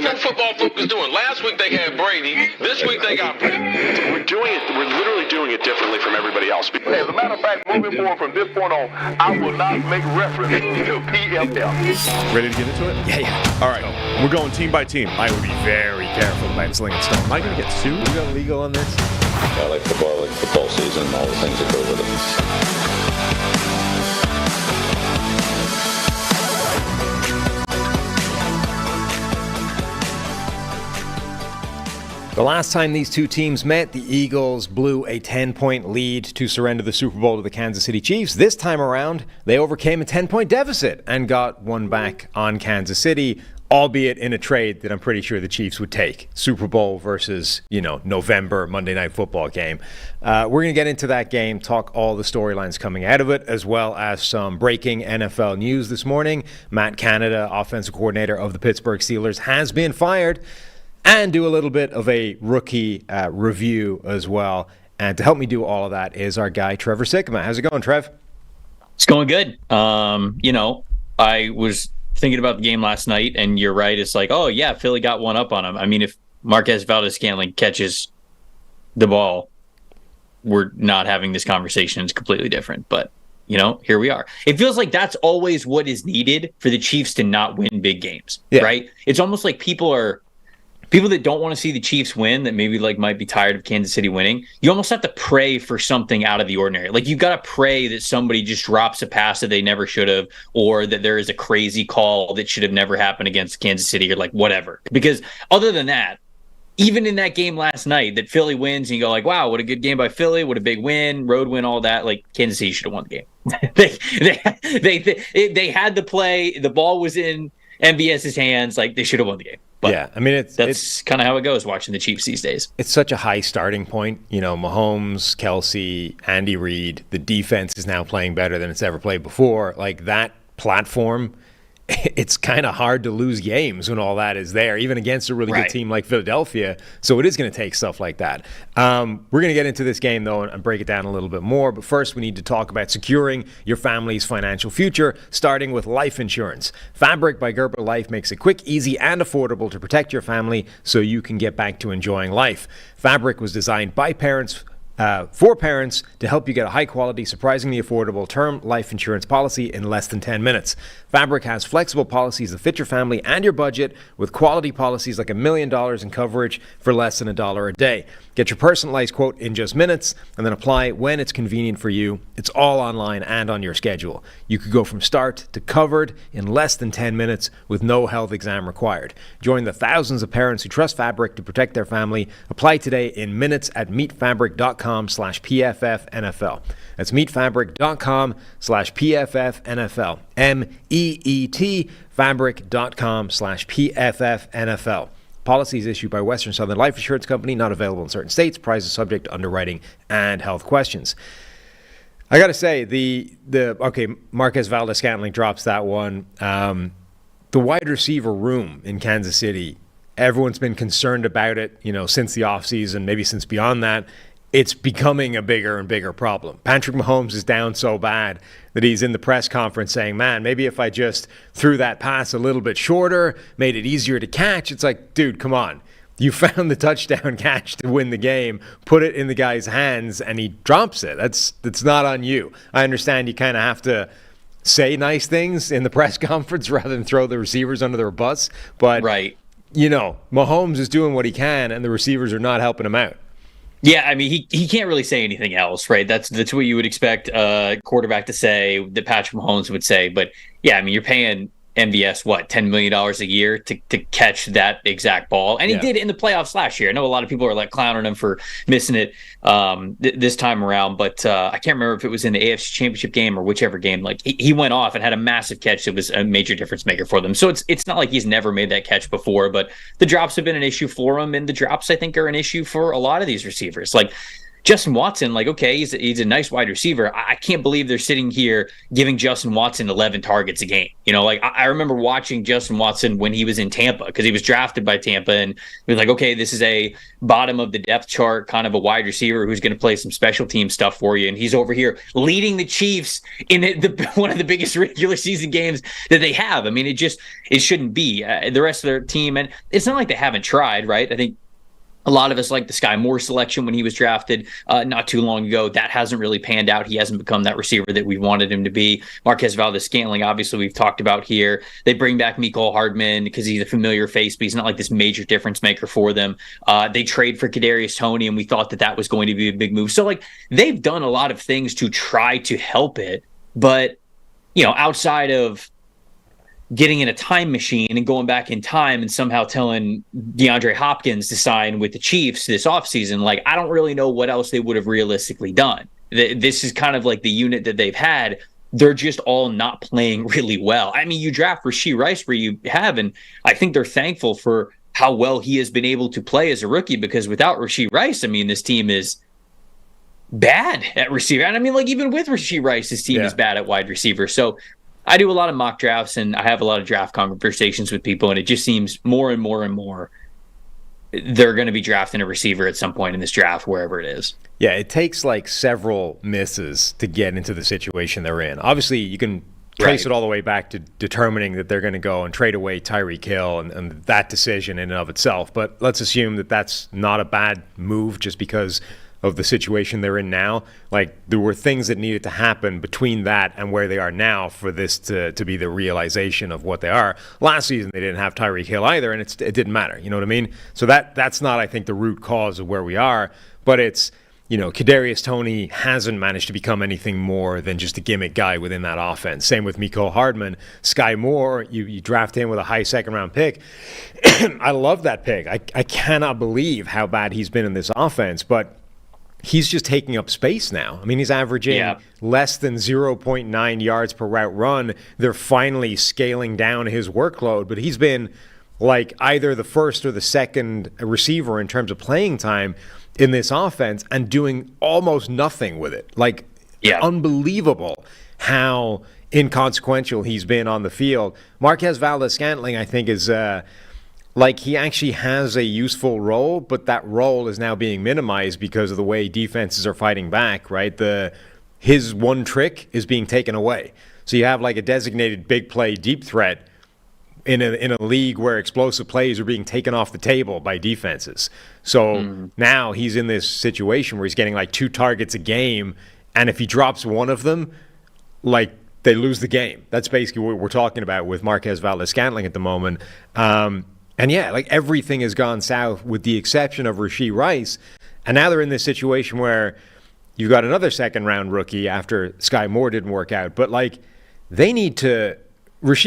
That's what football folk is doing. Last week they had Brady. This week they got Brady. We're literally doing it differently from everybody else. Hey, as a matter of fact, moving forward from this point on, I will not make reference to PFF. Ready to get into it? Yeah. All right. We're going team by team. I would be very careful about slinging stuff. Am I going to get sued? We got legal on this? I like football season, and all the things that go with it. The last time these two teams met, the Eagles blew a 10-point lead to surrender the Super Bowl to the Kansas City Chiefs. This time around, they overcame a 10-point deficit and got one back on Kansas City, albeit in a trade that I'm pretty sure the Chiefs would take. Super Bowl versus, November Monday Night Football game. We're going to get into that game, talk all the storylines coming out of it, as well as some breaking NFL news this morning. Matt Canada, offensive coordinator of the Pittsburgh Steelers, has been fired. And do a little bit of a rookie review as well. And to help me do all of that is our guy, Trevor Sikkema. How's it going, Trev? It's going good. I was thinking about the game last night, and you're right. It's like, oh, yeah, Philly got one up on him. I mean, if Marquez Valdez-Scantling catches the ball, we're not having this conversation. It's completely different. But, here we are. It feels like that's always what is needed for the Chiefs to not win big games, right? It's almost like people that don't want to see the Chiefs win, that maybe might be tired of Kansas City winning, you almost have to pray for something out of the ordinary. Like, you got to pray that somebody just drops a pass that they never should have, or that there is a crazy call that should have never happened against Kansas City, or whatever. Because other than that, even in that game last night that Philly wins and you go wow, what a good game by Philly, what a big win, road win, all that, Kansas City should have won the game. They had the play, the ball was in MVS's hands, they should have won the game. But yeah, I mean, that's kind of how it goes watching the Chiefs these days. It's such a high starting point. Mahomes, Kelsey, Andy Reid, the defense is now playing better than it's ever played before. That platform, it's kind of hard to lose games when all that is there, even against a really good team like Philadelphia. So it is going to take stuff like that. We're going to get into this game, though, and break it down a little bit more. But first, we need to talk about securing your family's financial future, starting with life insurance. Fabric by Gerber Life makes it quick, easy, and affordable to protect your family so you can get back to enjoying life. Fabric was designed by parents for parents to help you get a high-quality, surprisingly affordable term life insurance policy in less than 10 minutes. Fabric has flexible policies that fit your family and your budget, with quality policies like $1 million in coverage for less than $1 a day. Get your personalized quote in just minutes and then apply when it's convenient for you. It's all online and on your schedule. You could go from start to covered in less than 10 minutes with no health exam required. Join the thousands of parents who trust Fabric to protect their family. Apply today in minutes at meetfabric.com/PFFNFL. That's meetfabric.com/PFFNFL. MEET fabric.com/PFFNFL. Policies issued by Western Southern Life Insurance Company, not available in certain states. Prices subject to underwriting and health questions. I got to say, Marquez Valdez-Scantling drops that one. The wide receiver room in Kansas City, everyone's been concerned about it, since the offseason, maybe since beyond that. It's becoming a bigger and bigger problem. Patrick Mahomes is down so bad that he's in the press conference saying, man, maybe if I just threw that pass a little bit shorter, made it easier to catch. It's like, dude, come on. You found the touchdown catch to win the game, put it in the guy's hands, and he drops it. That's not on you. I understand you kind of have to say nice things in the press conference rather than throw the receivers under their bus. But, Mahomes is doing what he can, and the receivers are not helping him out. Yeah, I mean, he can't really say anything else, right? That's what you would expect a quarterback to say, that Patrick Mahomes would say. But, yeah, I mean, you're paying MVS, $10 million a year to catch that exact ball. And he did it in the playoffs last year. I know a lot of people are clowning him for missing it this time around, but I can't remember if it was in the AFC Championship game or whichever game. He went off and had a massive catch that was a major difference maker for them. So it's not like he's never made that catch before, but the drops have been an issue for him, and the drops, I think, are an issue for a lot of these receivers. Justin Watson, like, okay, he's a nice wide receiver. I can't believe they're sitting here giving Justin Watson 11 targets a game. You know, like I remember watching Justin Watson when he was in Tampa because he was drafted by Tampa, and it was like, okay, this is a bottom of the depth chart kind of a wide receiver who's going to play some special team stuff for you. And he's over here leading the Chiefs in one of the biggest regular season games that they have. I mean, it shouldn't be. The rest of their team, and it's not like they haven't tried, right? I think a lot of us like the Sky Moore selection when he was drafted not too long ago. That hasn't really panned out. He hasn't become that receiver that we wanted him to be. Marquez Valdez-Scantling, obviously, we've talked about here. They bring back Mecole Hardman because he's a familiar face, but he's not like this major difference maker for them. They trade for Kadarius Toney, and we thought that was going to be a big move. So, like, they've done a lot of things to try to help it, but, you know, outside of getting in a time machine and going back in time and somehow telling DeAndre Hopkins to sign with the Chiefs this offseason, like, I don't really know what else they would have realistically done. This is kind of like the unit that they've had. They're just all not playing really well. I mean, you draft Rashee Rice where you have, and I think they're thankful for how well he has been able to play as a rookie, because without Rashee Rice, I mean, this team is bad at receiver. And I mean, like, even with Rashee Rice, this team is bad at wide receiver. So I do a lot of mock drafts, and I have a lot of draft conversations with people, and it just seems more and more and more they're going to be drafting a receiver at some point in this draft, wherever it is. Yeah, it takes like several misses to get into the situation they're in. Obviously, you can trace it all the way back to determining that they're going to go and trade away Tyreek Hill and that decision in and of itself. But let's assume that that's not a bad move just because of the situation they're in now. Like, there were things that needed to happen between that and where they are now for this to be the realization of what they are. Last season, they didn't have Tyreek Hill either, and it didn't matter. You know what I mean? So that's not, I think, the root cause of where we are. But it's, you know, Kadarius Toney hasn't managed to become anything more than just a gimmick guy within that offense. Same with Mecole Hardman. Sky Moore, you draft him with a high second-round pick. I love that pick. I cannot believe how bad he's been in this offense, but he's just taking up space now. I mean, he's averaging less than 0.9 yards per route run. They're finally scaling down his workload, but he's been like either the first or the second receiver in terms of playing time in this offense and doing almost nothing with it. Like, unbelievable how inconsequential he's been on the field. Marquez Valdez-Scantling, I think, is like, he actually has a useful role, but that role is now being minimized because of the way defenses are fighting back, right? His one trick is being taken away. So you have like a designated big play deep threat in a league where explosive plays are being taken off the table by defenses. So now he's in this situation where he's getting like 2 targets a game, and if he drops one of them, like, they lose the game. That's basically what we're talking about with Marquez Valdez-Scantling at the moment. And yeah, like, everything has gone south with the exception of Rashee Rice. And now they're in this situation where you've got another second-round rookie after Sky Moore didn't work out. But, like, Rashee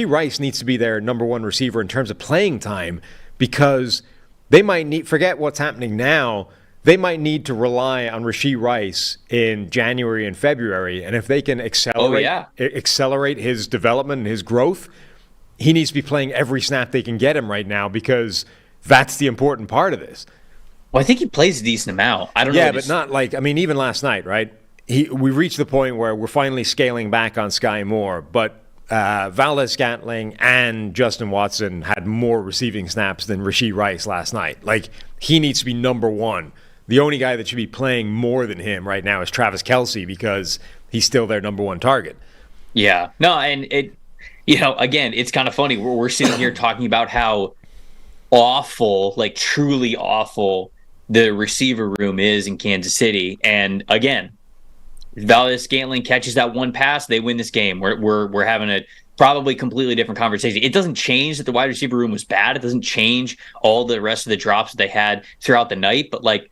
Rice needs to be their number one receiver in terms of playing time, because they might forget what's happening now. They might need to rely on Rashee Rice in January and February. And if they can accelerate his development and his growth, he needs to be playing every snap they can get him right now, because that's the important part of this. Well, I think he plays a decent amount. I don't know. Yeah, but not like, I mean, even last night, right? We reached the point where we're finally scaling back on Sky Moore, but Valdez-Scantling and Justin Watson had more receiving snaps than Rashee Rice last night. Like, he needs to be number one. The only guy that should be playing more than him right now is Travis Kelce, because he's still their number one target. Yeah. No, and you know, again, it's kind of funny. We're sitting here talking about how awful, like truly awful, the receiver room is in Kansas City. And again, Valdez-Scantling catches that one pass, they win this game. We're having a probably completely different conversation. It doesn't change that the wide receiver room was bad. It doesn't change all the rest of the drops that they had throughout the night. But, like,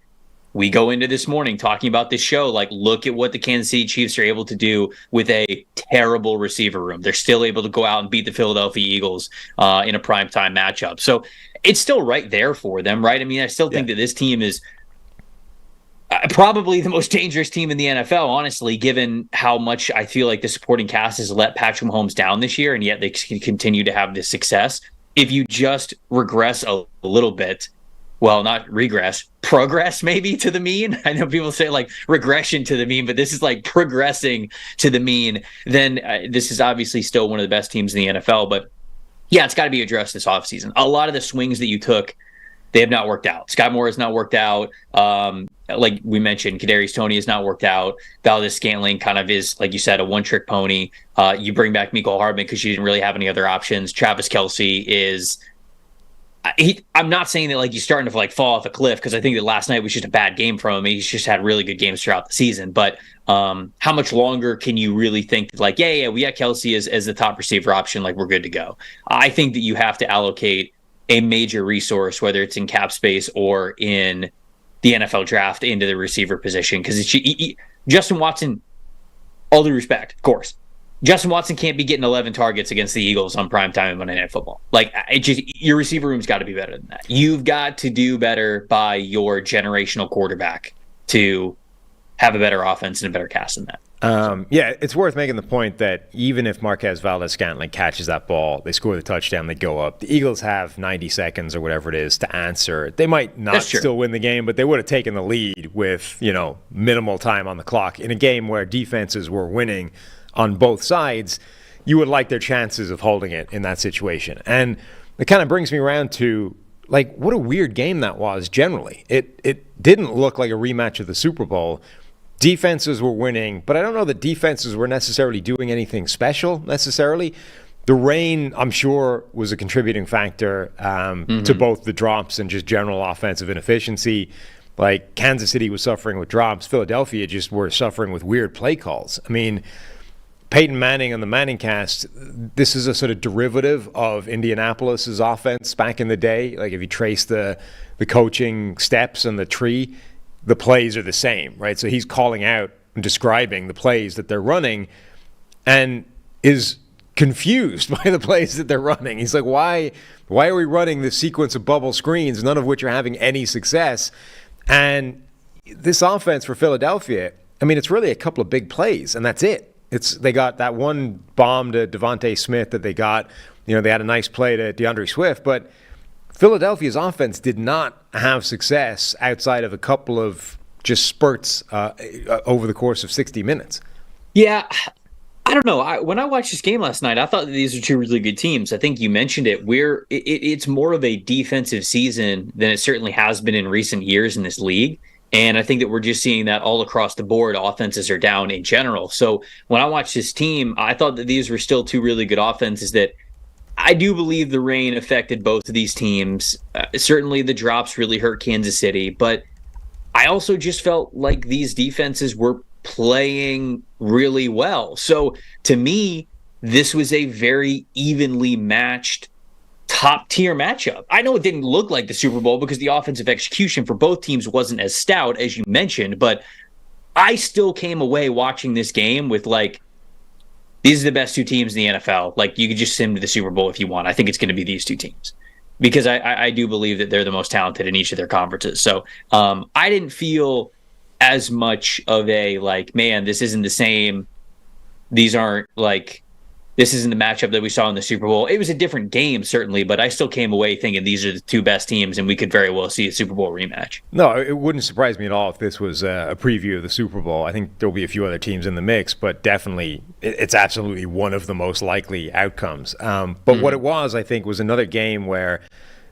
we go into this morning talking about this show, like, look at what the Kansas City Chiefs are able to do with a terrible receiver room. They're still able to go out and beat the Philadelphia Eagles in a primetime matchup. So it's still right there for them, right? I mean, I still think that this team is probably the most dangerous team in the NFL, honestly, given how much I feel like the supporting cast has let Patrick Mahomes down this year, and yet they can continue to have this success. If you just regress a little bit, well, not regress, progress maybe to the mean. I know people say like regression to the mean, but this is like progressing to the mean. Then this is obviously still one of the best teams in the NFL. But yeah, it's got to be addressed this offseason. A lot of the swings that you took, they have not worked out. Scott Moore has not worked out. Like we mentioned, Kadarius Toney has not worked out. Valdez-Scantling kind of is, like you said, a one-trick pony. You bring back Mecole Hardman because you didn't really have any other options. Travis Kelce is... I'm not saying that like he's starting to like fall off a cliff, because I think that last night was just a bad game from him. He's just had really good games throughout the season. But how much longer can you really think that, like, yeah, we got Kelce as the top receiver option, like we're good to go? I think that you have to allocate a major resource, whether it's in cap space or in the NFL draft, into the receiver position, because it's Justin Watson. All due respect, of course, Justin Watson can't be getting 11 targets against the Eagles on primetime in Monday Night Football. Like, your receiver room's got to be better than that. You've got to do better by your generational quarterback to have a better offense and a better cast than that. Yeah, it's worth making the point that even if Marquez Valdez-Scantling catches that ball, they score the touchdown, they go up. The Eagles have 90 seconds or whatever it is to answer. They might not still win the game, but they would have taken the lead with, minimal time on the clock in a game where defenses were winning on both sides. You would like their chances of holding it in that situation. And it kind of brings me around to, like, what a weird game that was generally. It didn't look like a rematch of the Super Bowl. Defenses were winning, but I don't know that defenses were necessarily doing anything special necessarily. The rain, I'm sure, was a contributing factor to both the drops and just general offensive inefficiency. Like, Kansas City was suffering with drops. Philadelphia just were suffering with weird play calls. I mean, Peyton Manning on the Manning cast, this is a sort of derivative of Indianapolis's offense back in the day. Like, if you trace the coaching steps and the tree, the plays are the same, right? So he's calling out and describing the plays that they're running and is confused by the plays that they're running. He's like, why are we running this sequence of bubble screens, none of which are having any success? And this offense for Philadelphia, I mean, it's really a couple of big plays, and that's it. They got that one bomb to Devontae Smith that they got. They had a nice play to DeAndre Swift, but Philadelphia's offense did not have success outside of a couple of just spurts over the course of 60 minutes. Yeah, I don't know. When I watched this game last night, I thought that these were two really good teams. I think you mentioned it. It's more of a defensive season than it certainly has been in recent years in this league. And I think that we're just seeing that all across the board. Offenses are down in general. So when I watched this team, I thought that these were still two really good offenses. That I do believe the rain affected both of these teams. Certainly the drops really hurt Kansas City, but I also just felt like these defenses were playing really well. So to me, this was a very evenly matched top tier matchup. I know it didn't look like the Super Bowl because the offensive execution for both teams wasn't as stout as you mentioned, but I still came away watching this game with like, these are the best two teams in the NFL. Like, you could just sim to the Super Bowl if you want. I think it's going to be these two teams because I do believe that they're the most talented in each of their conferences. So I didn't feel as much of a like, man, this isn't the same. These aren't like, this isn't the matchup that we saw in the Super Bowl. It was a different game, certainly, but I still came away thinking these are the two best teams, and we could very well see a Super Bowl rematch. No, it wouldn't surprise me at all if this was a preview of the Super Bowl. I think there'll be a few other teams in the mix, but definitely it's absolutely one of the most likely outcomes. But what it was, I think, was another game where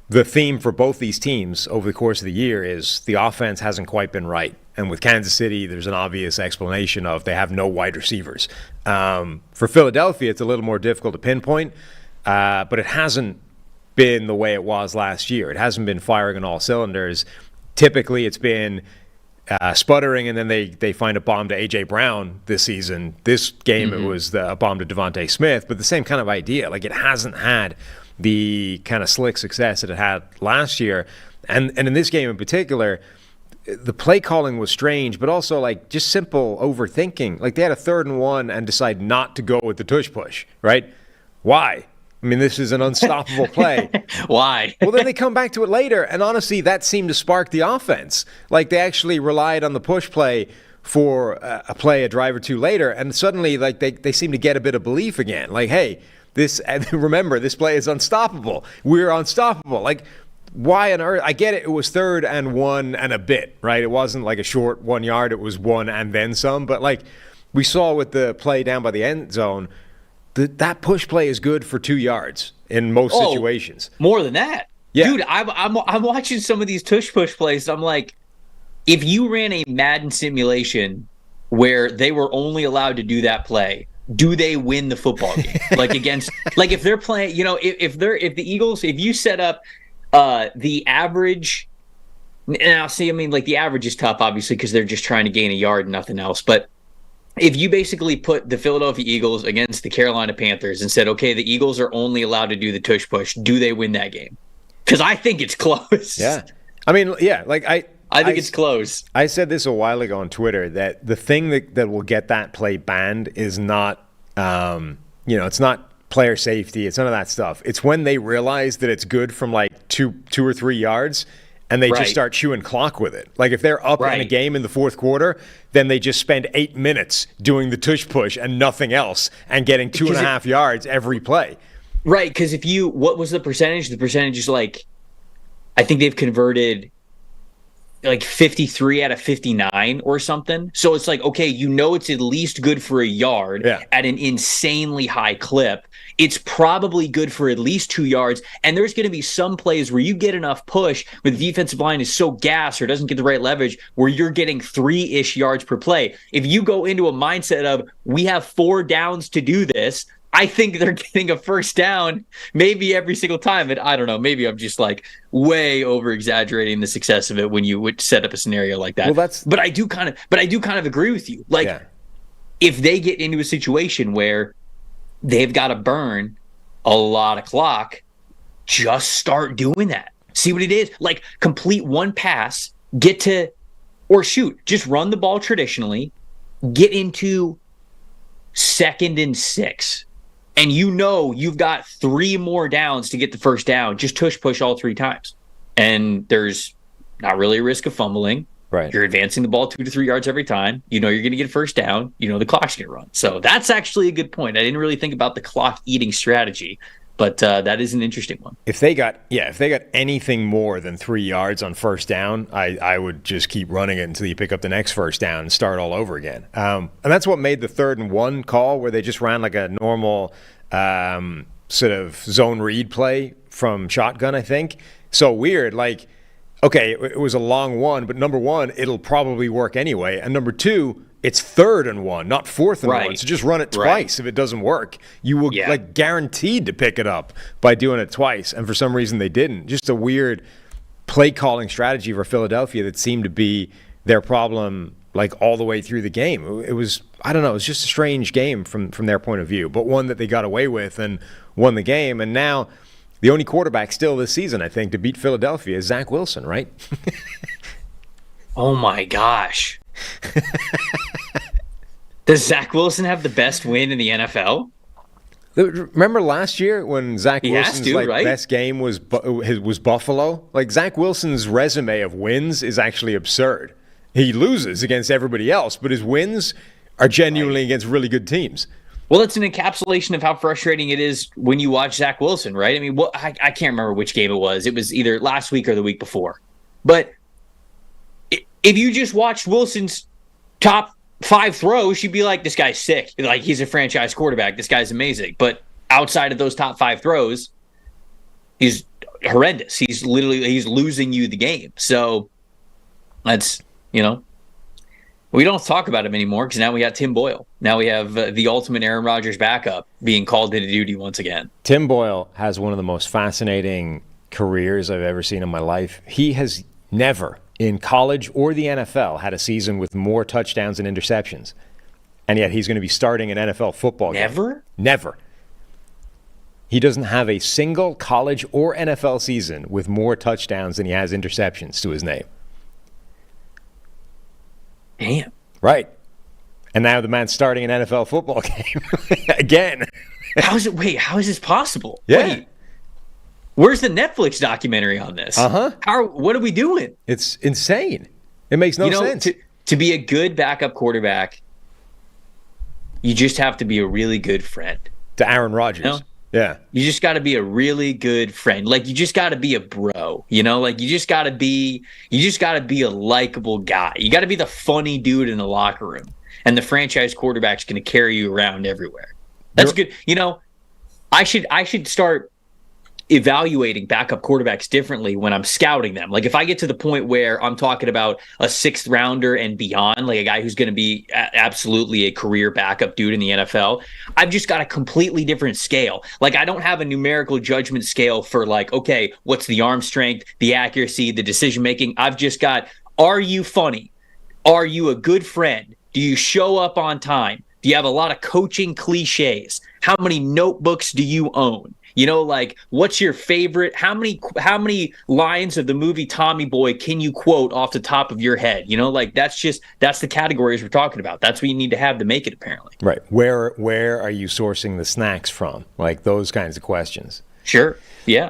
the theme for both these teams over the course of the year is the offense hasn't quite been right. And with Kansas City, there's an obvious explanation of they have no wide receivers. For Philadelphia, it's a little more difficult to pinpoint, but it hasn't been the way it was last year. It hasn't been firing on all cylinders. Typically, it's been sputtering, and then they find a bomb to A.J. Brown this season. This game, it was a bomb to Devontae Smith, but the same kind of idea. Like, it hasn't had the kind of slick success that it had last year. And in this game in particular, the play calling was strange, but also like just simple overthinking. Like, they had a 3rd and 1 and decide not to go with the tush push, right? Why? I mean, this is an unstoppable play. Why? Well, then they come back to it later, and honestly, that seemed to spark the offense. Like, they actually relied on the push play for a drive or two later, and suddenly, like, they seem to get a bit of belief again. Like, hey, remember, this play is unstoppable. We're unstoppable. Like, why on earth? I get it. It was 3rd and 1 and a bit, right? It wasn't like a short 1 yard. It was 1 and then some. But like we saw with the play down by the end zone, that push play is good for 2 yards in most situations. More than that. Yeah. Dude, I'm watching some of these tush push plays. I'm like, if you ran a Madden simulation where they were only allowed to do that play, do they win the football game? Like against, like if they're playing, if the Eagles, if you set up the average, now see, I mean, like the average is tough, obviously, because they're just trying to gain a yard and nothing else. But if you basically put the Philadelphia Eagles against the Carolina Panthers and said, okay, the Eagles are only allowed to do the tush push, do they win that game? Because I think it's close. Yeah. I mean, yeah, like I think it's close. I said this a while ago on Twitter that the thing that will get that play banned is not, it's not player safety. It's none of that stuff. It's when they realize that it's good from like two or 3 yards and they just start chewing clock with it. Like if they're up in a game in the fourth quarter, then they just spend 8 minutes doing the tush push and nothing else and getting 2.5 yards every play. Right, because what was the percentage? The percentage is like, I think they've converted like 53 out of 59 or something. So it's like, okay, it's at least good for a yard at an insanely high clip. It's probably good for at least 2 yards. And there's going to be some plays where you get enough push where the defensive line is so gassed or doesn't get the right leverage where you're getting 3-ish yards per play. If you go into a mindset of, we have 4 downs to do this, I think they're getting a first down maybe every single time. And I don't know, maybe I'm just like way over exaggerating the success of it when you would set up a scenario like that. But I do kind of agree with you. Like if they get into a situation where they've got to burn a lot of clock, just start doing that. See what it is. Like complete one pass, just run the ball traditionally, get into 2nd and 6. And you've got 3 more downs to get the first down. Just tush push all 3 times. And there's not really a risk of fumbling. Right. You're advancing the ball 2 to 3 yards every time. You're going to get first down. The clock's going to run. So that's actually a good point. I didn't really think about the clock eating strategy, but that is an interesting one. If they got anything more than 3 yards on first down, I would just keep running it until you pick up the next first down and start all over again. And that's what made the 3rd and 1 call where they just ran like a normal sort of zone read play from shotgun, I think. So weird. Like, okay, it was a long one, but number 1, it'll probably work anyway. And number 2, it's 3rd and 1, not 4th and 1. So just run it twice. If it doesn't work, you will like guaranteed to pick it up by doing it twice. And for some reason they didn't. Just a weird play calling strategy for Philadelphia that seemed to be their problem like all the way through the game. It was, I don't know, it was just a strange game from their point of view, but one that they got away with and won the game. And now the only quarterback still this season, I think, to beat Philadelphia is Zach Wilson, right? Oh my gosh. Does Zach Wilson have the best win in the NFL? Remember last year when Zach Wilson's best game was Buffalo? Like Zach Wilson's resume of wins is actually absurd. He loses against everybody else, but his wins are genuinely against really good teams. Well, it's an encapsulation of how frustrating it is when you watch Zach Wilson, right? I mean, I can't remember which game it was. It was either last week or the week before. But if you just watched Wilson's top 5 throws, you'd be like, this guy's sick. Like, he's a franchise quarterback. This guy's amazing. But outside of those top 5 throws, he's horrendous. He's losing you the game. So that's, we don't talk about him anymore because now we got Tim Boyle. Now we have the ultimate Aaron Rodgers backup being called into duty once again. Tim Boyle has one of the most fascinating careers I've ever seen in my life. He has never, in college or the NFL, had a season with more touchdowns and interceptions. And yet he's going to be starting an NFL football game. Never. He doesn't have a single college or NFL season with more touchdowns than he has interceptions to his name. Damn. Right. And now the man's starting an NFL football game again. How is this possible? Yeah. Wait, where's the Netflix documentary on this? What are we doing? It's insane. It makes no sense. To be a good backup quarterback, you just have to be a really good friend. To Aaron Rodgers. Yeah. You just got to be a really good friend. Like, you just got to be a bro, like you just got to be a likable guy. You got to be the funny dude in the locker room, and the franchise quarterback's going to carry you around everywhere. That's good. I should start evaluating backup quarterbacks differently when I'm scouting them. Like, if I get to the point where I'm talking about a 6th rounder and beyond, like a guy who's going to be absolutely a career backup dude in the NFL, I've just got a completely different scale. Like, I don't have a numerical judgment scale for, like, okay, what's the arm strength, the accuracy, the decision making. I've just got, are you funny? Are you a good friend? Do you show up on time? Do you have a lot of coaching cliches? How many notebooks do you own? Like, what's your favorite? How many lines of the movie Tommy Boy can you quote off the top of your head? Like, that's the categories we're talking about. That's what you need to have to make it, apparently. Right. Where are you sourcing the snacks from? Like, those kinds of questions. Sure. Yeah.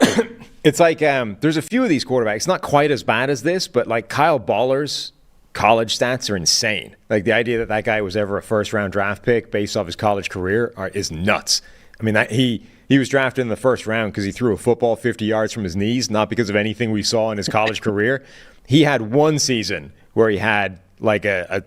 It's like there's a few of these quarterbacks, not quite as bad as this, but like Kyle Baller's college stats are insane. Like, the idea that guy was ever a first-round draft pick based off his college career is nuts. I mean, that he was drafted in the first round because he threw a football 50 yards from his knees, not because of anything we saw in his college career. He had one season where he had like a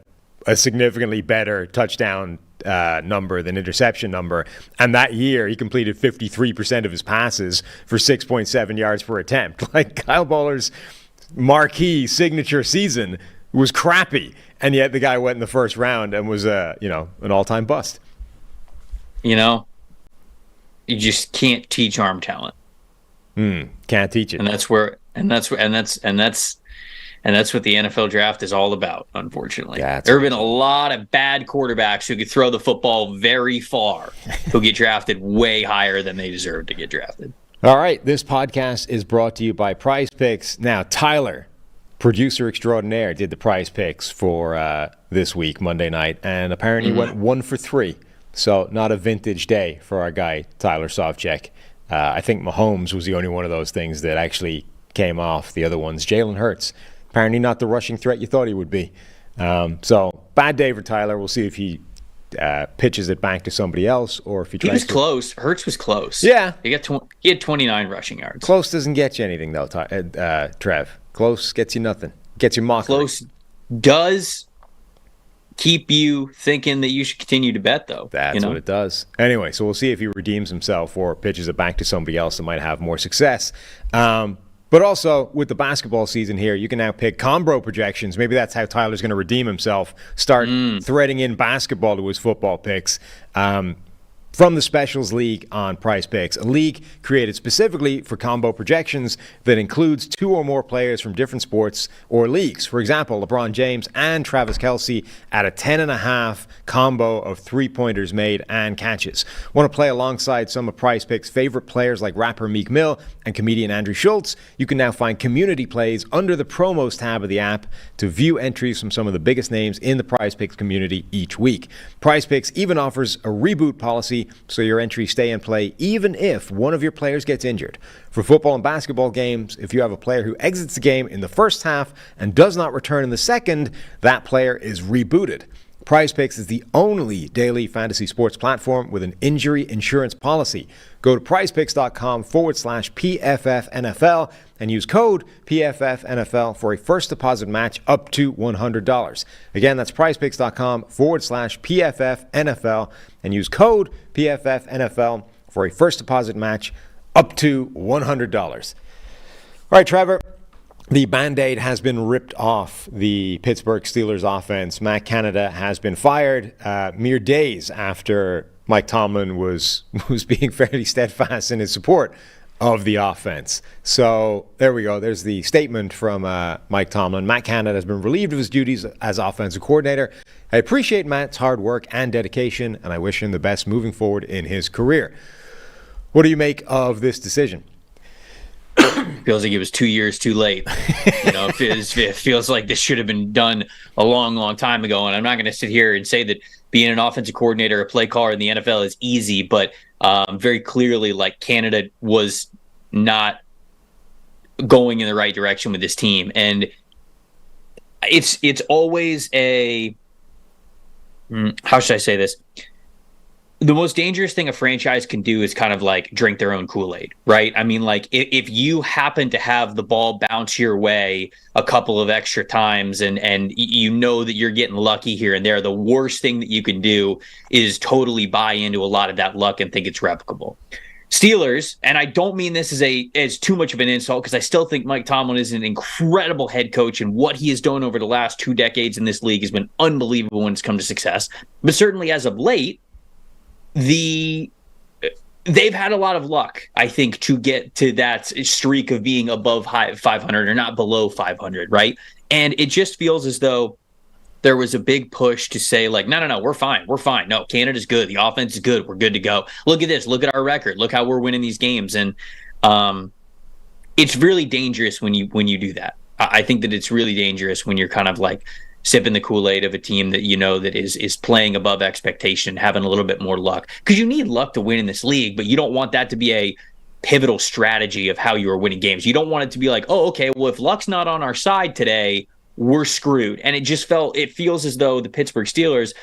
significantly better touchdown number than interception number. And that year, he completed 53% of his passes for 6.7 yards per attempt. Like, Kyle Baller's marquee signature season was crappy. And yet the guy went in the first round and was, an all-time bust. You just can't teach arm talent. Can't teach it. And that's what the NFL draft is all about, unfortunately. Yeah, there have been a lot of bad quarterbacks who could throw the football very far who get drafted way higher than they deserve to get drafted. All right, this podcast is brought to you by Prize Picks. Now, Tyler, producer extraordinaire, did the Prize Picks for this week, Monday night, and apparently went 1 for 3. So not a vintage day for our guy, Tyler Sovchek. I think Mahomes was the only one of those things that actually came off. The other ones, Jalen Hurts, apparently not the rushing threat you thought he would be. So bad day for Tyler. We'll see if he pitches it back to somebody else or if he tries. He was close. Hurts was close. Yeah. He had 29 rushing yards. Close doesn't get you anything, though, Trev. Close gets you nothing. Gets you mockery. Close does keep you thinking that you should continue to bet, though. That's what it does. Anyway, so we'll see if he redeems himself or pitches it back to somebody else that might have more success. But also, with the basketball season here, you can now pick Combro projections. Maybe that's how Tyler's going to redeem himself. Start threading in basketball to his football picks. From the Specials League on Prize Picks, a league created specifically for combo projections that includes 2 or more players from different sports or leagues. For example, LeBron James and Travis Kelce at a 10.5 combo of 3-pointers made and catches. Want to play alongside some of Prize Picks' favorite players like rapper Meek Mill and comedian Andrew Schultz? You can now find community plays under the promos tab of the app to view entries from some of the biggest names in the Prize Picks community each week. Prize Picks even offers a reboot policy so your entries stay in play even if one of your players gets injured. For football and basketball games, if you have a player who exits the game in the first half and does not return in the second, that player is rebooted. Prize Picks is the only daily fantasy sports platform with an injury insurance policy. Go to prizepicks.com/PFFNFL and use code PFFNFL for a first deposit match up to $100. Again, that's prizepicks.com/PFFNFL and use code PFFNFL for a first deposit match up to $100. All right, Trevor. The Band-Aid has been ripped off the Pittsburgh Steelers offense. Matt Canada has been fired mere days after Mike Tomlin was being fairly steadfast in his support of the offense. So there we go. There's the statement from Mike Tomlin. Matt Canada has been relieved of his duties as offensive coordinator. I appreciate Matt's hard work and dedication, and I wish him the best moving forward in his career. What do you make of this decision? Feels like it was 2 years too late. It feels like this should have been done a long, long time ago. And I'm not going to sit here and say that being an offensive coordinator, a play caller in the NFL is easy, but very clearly, like, Canada was not going in the right direction with this team. And it's always how should I say this? the most dangerous thing a franchise can do is kind of like drink their own Kool-Aid, right? I mean, like if you happen to have the ball bounce your way a couple of extra times and you know that you're getting lucky here and there, the worst thing that you can do is totally buy into a lot of that luck and think it's replicable. Steelers, and I don't mean this as too much of an insult, because I still think Mike Tomlin is an incredible head coach, and what he has done over the last 2 decades in this league has been unbelievable when it's come to success. But certainly as of late, they've had a lot of luck, I think, to get to that streak of being above 500 or not below 500, right? And it just feels as though there was a big push to say, like, no, we're fine. No, Canada's good. The offense is good. We're good to go. Look at this. Look at our record. Look how we're winning these games. And it's really dangerous when you do that. I think that it's really dangerous when you're kind of like sipping the Kool-Aid of a team that you know that is playing above expectation, having a little bit more luck. Because you need luck to win in this league, but you don't want that to be a pivotal strategy of how you are winning games. You don't want it to be like, oh, okay, well, if luck's not on our side today, we're screwed. And it feels as though the Pittsburgh Steelers,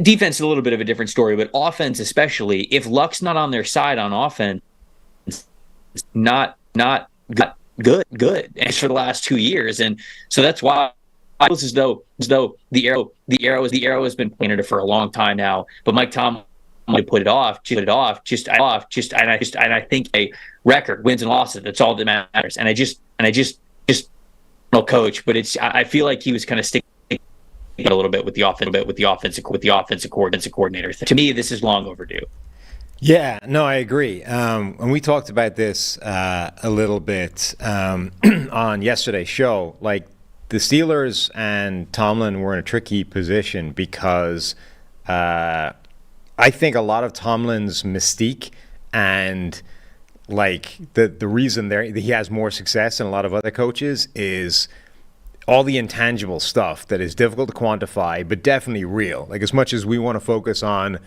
defense is a little bit of a different story, but offense especially, if luck's not on their side on offense, it's not good. And for the last 2 years. And so that's why it feels as though the arrow has been painted for a long time now. But Mike Tomlin to put it off. And I think a record, wins and losses, that's all that matters. And I just no coach, but I feel like he was kind of sticking a little bit with the offensive coordinator thing. To me, this is long overdue. Yeah, no, I agree. And we talked about this a little bit on yesterday's show. Like, the Steelers and Tomlin were in a tricky position because I think a lot of Tomlin's mystique and like the reason he has more success than a lot of other coaches is all the intangible stuff that is difficult to quantify, but definitely real. Like, as much as we want to focus on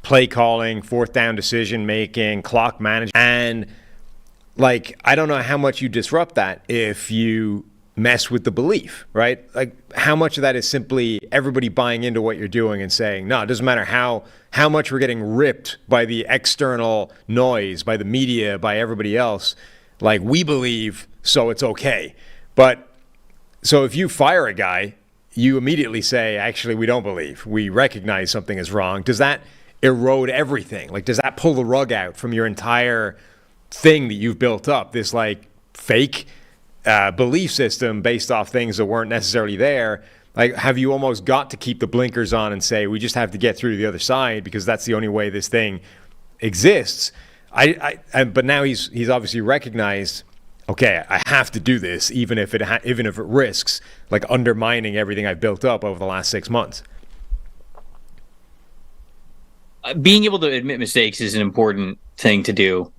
play calling, fourth down decision making, clock management, and like, I don't know how much you disrupt that if you mess with the belief, right? Like, how much of that is simply everybody buying into what you're doing and saying, no, it doesn't matter how much we're getting ripped by the external noise, by the media, by everybody else. Like, we believe, so it's okay. But so if you fire a guy, you immediately say, actually, we don't believe. We recognize something is wrong. Does that erode everything? Like, does that pull the rug out from your entire thing that you've built up? This like fake belief system based off things that weren't necessarily there. Like, have you almost got to keep the blinkers on and say, we just have to get through to the other side because that's the only way this thing exists? But now he's obviously recognized, okay, I have to do this, even if it risks like undermining everything I've built up over the last 6 months. Being able to admit mistakes is an important thing to do.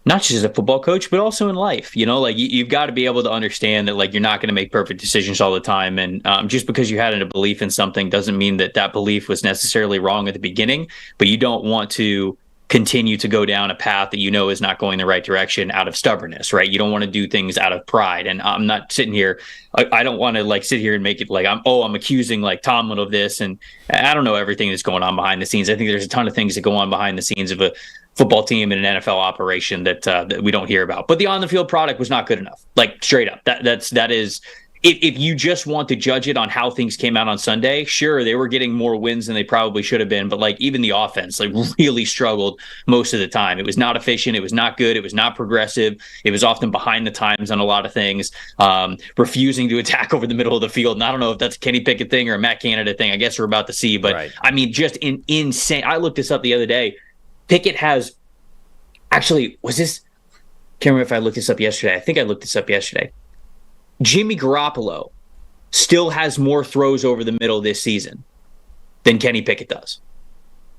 Not just as a football coach, but also in life. You know, like, you've got to be able to understand that, like, you're not going to make perfect decisions all the time. And just because you had a belief in something doesn't mean that belief was necessarily wrong at the beginning, but you don't want to continue to go down a path that you know is not going the right direction out of stubbornness, right? You don't want to do things out of pride. And I'm not sitting here, I don't want to like sit here and make it like I'm accusing like Tomlin of this, and I don't know everything that's going on behind the scenes. I think there's a ton of things that go on behind the scenes of a football team and an NFL operation that we don't hear about. But the on the field product was not good enough. Like, straight up. That is if you just want to judge it on how things came out on Sunday, sure, they were getting more wins than they probably should have been. But like, even the offense like really struggled most of the time. It was not efficient. It was not good. It was not progressive. It was often behind the times on a lot of things, refusing to attack over the middle of the field. And I don't know if that's a Kenny Pickett thing or a Matt Canada thing. I guess we're about to see. But right. I mean, just insane. I looked this up the other day. Pickett has actually, can't remember if I looked this up yesterday. I think I looked this up yesterday. Jimmy Garoppolo still has more throws over the middle this season than Kenny Pickett does.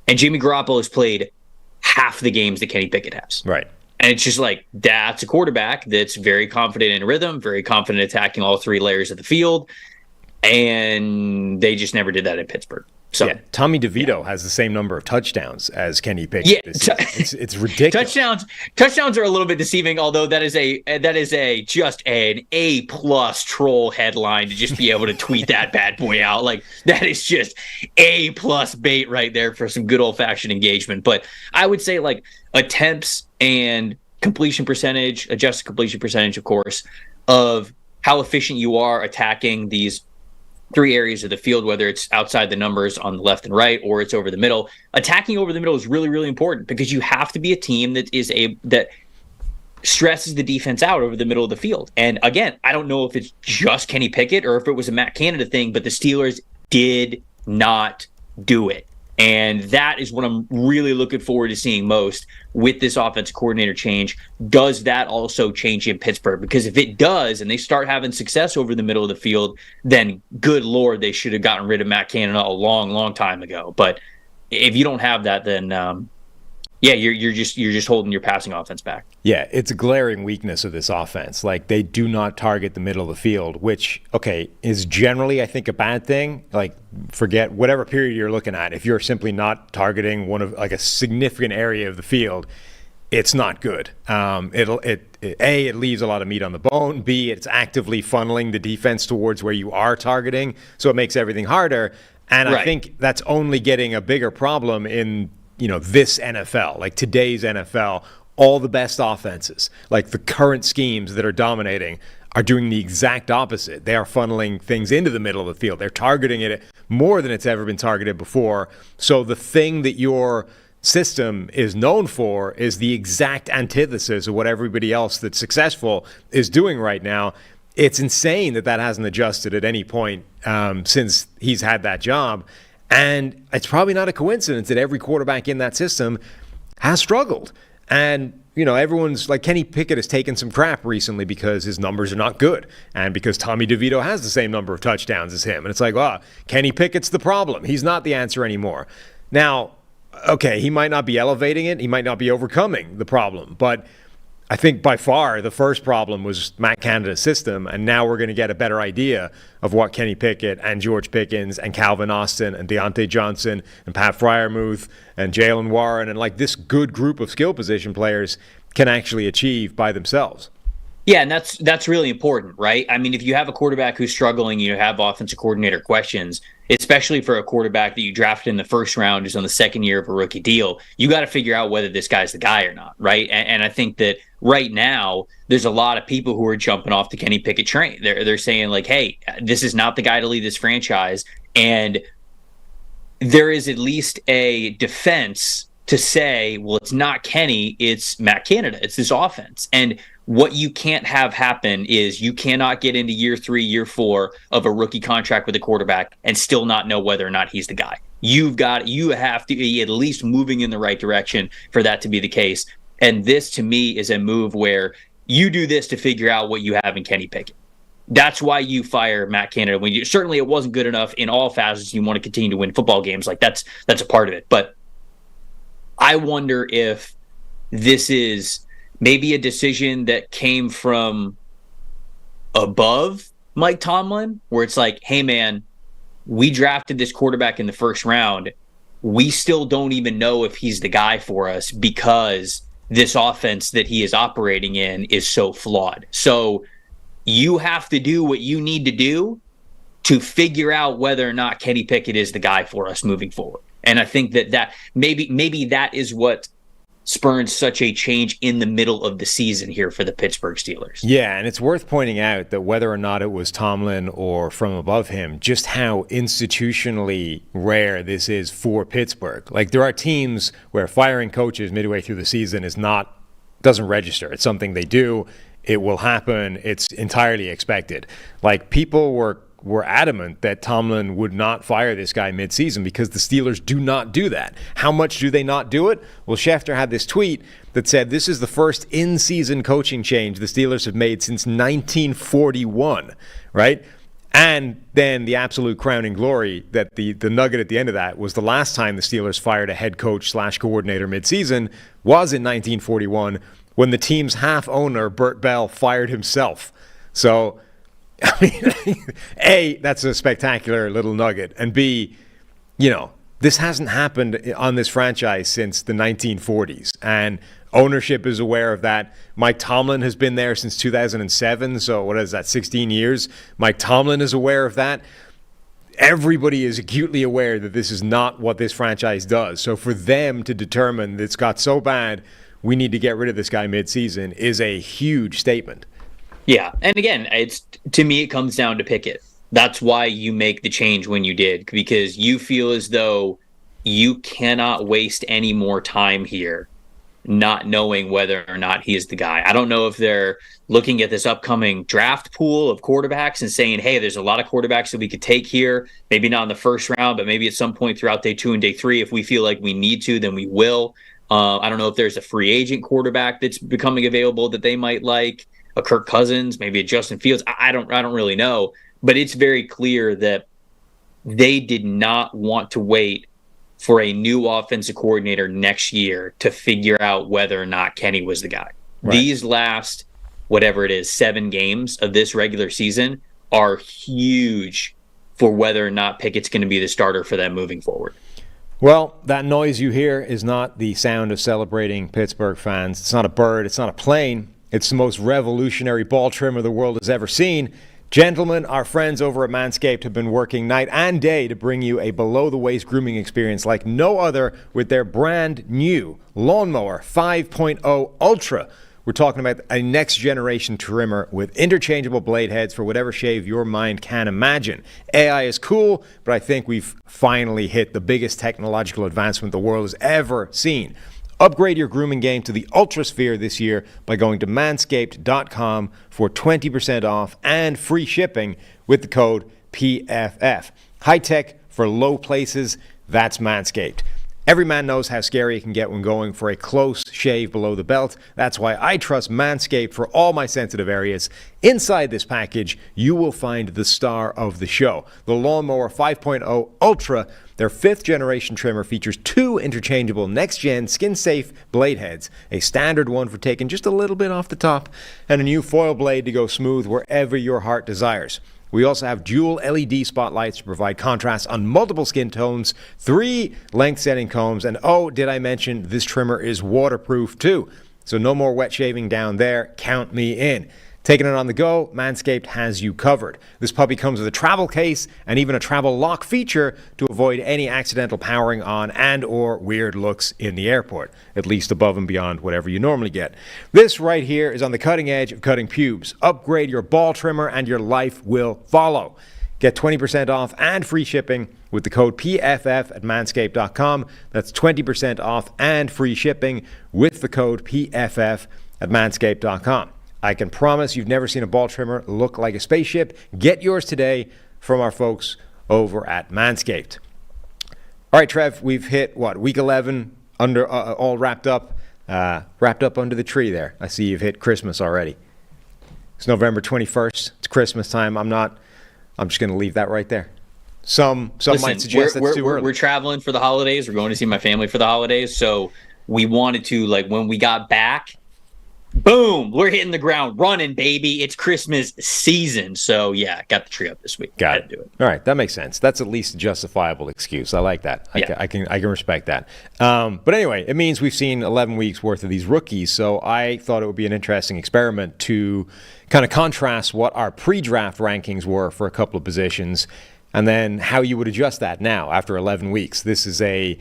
And Jimmy Garoppolo has played half the games that Kenny Pickett has. Right. And it's just like, that's a quarterback that's very confident in rhythm, very confident attacking all three layers of the field. And they just never did that in Pittsburgh. So Yeah, Tommy DeVito has the same number of touchdowns as Kenny Pickett. Yeah, It's ridiculous. touchdowns are a little bit deceiving, although that is just an A+ troll headline to just be able to tweet that bad boy out. Like, that is just A+ bait right there for some good old fashioned engagement. But I would say, like, attempts and completion percentage, adjusted completion percentage, of course, of how efficient you are attacking these three areas of the field, whether it's outside the numbers on the left and right or it's over the middle. Attacking over the middle is really, really important because you have to be a team that stresses the defense out over the middle of the field. And again, I don't know if it's just Kenny Pickett or if it was a Matt Canada thing, but the Steelers did not do it. And that is what I'm really looking forward to seeing most with this offensive coordinator change. Does that also change in Pittsburgh? Because if it does, and they start having success over the middle of the field, then good Lord, they should have gotten rid of Matt Canada a long, long time ago. But if you don't have that, then you're just holding your passing offense back. Yeah, it's a glaring weakness of this offense. Like, they do not target the middle of the field, which, okay, is generally, I think, a bad thing. Like, forget whatever period you're looking at. If you're simply not targeting one of, like, a significant area of the field, it's not good. It leaves a lot of meat on the bone. B, it's actively funneling the defense towards where you are targeting, so it makes everything harder. And right. I think that's only getting a bigger problem in this NFL, like today's NFL. All the best offenses, like the current schemes that are dominating, are doing the exact opposite. They are funneling things into the middle of the field. They're targeting it more than it's ever been targeted before. So the thing that your system is known for is the exact antithesis of what everybody else that's successful is doing right now. It's insane that hasn't adjusted at any point since he's had that job. And it's probably not a coincidence that every quarterback in that system has struggled. And, everyone's like, Kenny Pickett has taken some crap recently because his numbers are not good. And because Tommy DeVito has the same number of touchdowns as him. And it's like, Kenny Pickett's the problem. He's not the answer anymore. Now, okay, he might not be elevating it. He might not be overcoming the problem. But I think by far the first problem was Matt Canada's system, and now we're going to get a better idea of what Kenny Pickett and George Pickens and Calvin Austin and Deontay Johnson and Pat Freiermuth and Jalen Warren and like this good group of skill position players can actually achieve by themselves. Yeah, and that's really important, right? I mean, if you have a quarterback who's struggling, you have offensive coordinator questions, especially for a quarterback that you drafted in the first round who's on the second year of a rookie deal, you got to figure out whether this guy's the guy or not, right? And I think that right now, there's a lot of people who are jumping off the Kenny Pickett train. They're saying, like, hey, this is not the guy to lead this franchise. And there is at least a defense to say, well, it's not Kenny, it's Matt Canada, it's this offense. And what you can't have happen is you cannot get into year 3, year 4 of a rookie contract with a quarterback and still not know whether or not he's the guy. You have to be at least moving in the right direction for that to be the case. And this, to me, is a move where you do this to figure out what you have in Kenny Pickett. That's why you fire Matt Canada. Certainly it wasn't good enough in all facets. You want to continue to win football games. Like that's a part of it. But I wonder if this is maybe a decision that came from above Mike Tomlin, where it's like, hey, man, we drafted this quarterback in the first round. We still don't even know if he's the guy for us because this offense that he is operating in is so flawed. So you have to do what you need to do to figure out whether or not Kenny Pickett is the guy for us moving forward. And I think that maybe that is what spurred such a change in the middle of the season here for the Pittsburgh Steelers. Yeah, and it's worth pointing out that whether or not it was Tomlin or from above him, just how institutionally rare this is for Pittsburgh. Like, there are teams where firing coaches midway through the season doesn't register. It's something they do. It will happen. It's entirely expected. Like, people were adamant that Tomlin would not fire this guy midseason because the Steelers do not do that. How much do they not do it? Well, Schefter had this tweet that said this is the first in-season coaching change the Steelers have made since 1941, right? And then the absolute crowning glory that the nugget at the end of that was the last time the Steelers fired a head coach / coordinator midseason was in 1941 when the team's half owner, Bert Bell, fired himself. So, I mean, A, that's a spectacular little nugget. And B, this hasn't happened on this franchise since the 1940s, and ownership is aware of that. Mike Tomlin has been there since 2007, so what is that, 16 years? Mike Tomlin is aware of that. Everybody is acutely aware that this is not what this franchise does. So for them to determine that it's got so bad, we need to get rid of this guy mid-season is a huge statement. Yeah, and again, to me, it comes down to Pickett. That's why you make the change when you did, because you feel as though you cannot waste any more time here not knowing whether or not he is the guy. I don't know if they're looking at this upcoming draft pool of quarterbacks and saying, hey, there's a lot of quarterbacks that we could take here, maybe not in the first round, but maybe at some point throughout day 2 and day 3, if we feel like we need to, then we will. I don't know if there's a free agent quarterback that's becoming available that they might like, a Kirk Cousins, maybe a Justin Fields. I don't really know, but it's very clear that they did not want to wait for a new offensive coordinator next year to figure out whether or not Kenny was the guy. Right. These last, whatever it is, 7 games of this regular season are huge for whether or not Pickett's going to be the starter for them moving forward. Well, that noise you hear is not the sound of celebrating Pittsburgh fans. It's not a bird. It's not a plane. It's the most revolutionary ball trimmer the world has ever seen. Gentlemen, our friends over at Manscaped have been working night and day to bring you a below-the-waist grooming experience like no other with their brand new Lawnmower 5.0 Ultra. We're talking about a next-generation trimmer with interchangeable blade heads for whatever shave your mind can imagine. AI is cool, but I think we've finally hit the biggest technological advancement the world has ever seen. Upgrade your grooming game to the Ultrasphere this year by going to manscaped.com for 20% off and free shipping with the code PFF. High tech for low places, that's Manscaped. Every man knows how scary it can get when going for a close shave below the belt. That's why I trust Manscaped for all my sensitive areas. Inside this package, you will find the star of the show, the Lawnmower 5.0 Ultra. Their 5th generation trimmer features 2 interchangeable next-gen skin-safe blade heads, a standard one for taking just a little bit off the top, and a new foil blade to go smooth wherever your heart desires. We also have dual LED spotlights to provide contrast on multiple skin tones, 3 length-setting combs, and oh, did I mention this trimmer is waterproof too. So no more wet shaving down there. Count me in. Taking it on the go, Manscaped has you covered. This puppy comes with a travel case and even a travel lock feature to avoid any accidental powering on and or weird looks in the airport, at least above and beyond whatever you normally get. This right here is on the cutting edge of cutting pubes. Upgrade your ball trimmer and your life will follow. Get 20% off and free shipping with the code PFF at manscaped.com. That's 20% off and free shipping with the code PFF at manscaped.com. I can promise you've never seen a ball trimmer look like a spaceship. Get yours today from our folks over at Manscaped. All right, Trev, we've hit, week 11, under all wrapped up under the tree there. I see you've hit Christmas already. It's November 21st. It's Christmas time. I'm just going to leave that right there. Some might suggest that's too early. We're traveling for the holidays. We're going to see my family for the holidays. So we wanted to, when we got back, boom, we're hitting the ground running, baby. It's Christmas season. So, yeah, got the tree up this week. Got to do it. All right, that makes sense. That's at least a justifiable excuse. I like that. I can respect that. But anyway, it means we've seen 11 weeks worth of these rookies. So I thought it would be an interesting experiment to kind of contrast what our pre-draft rankings were for a couple of positions and then how you would adjust that now after 11 weeks. This is a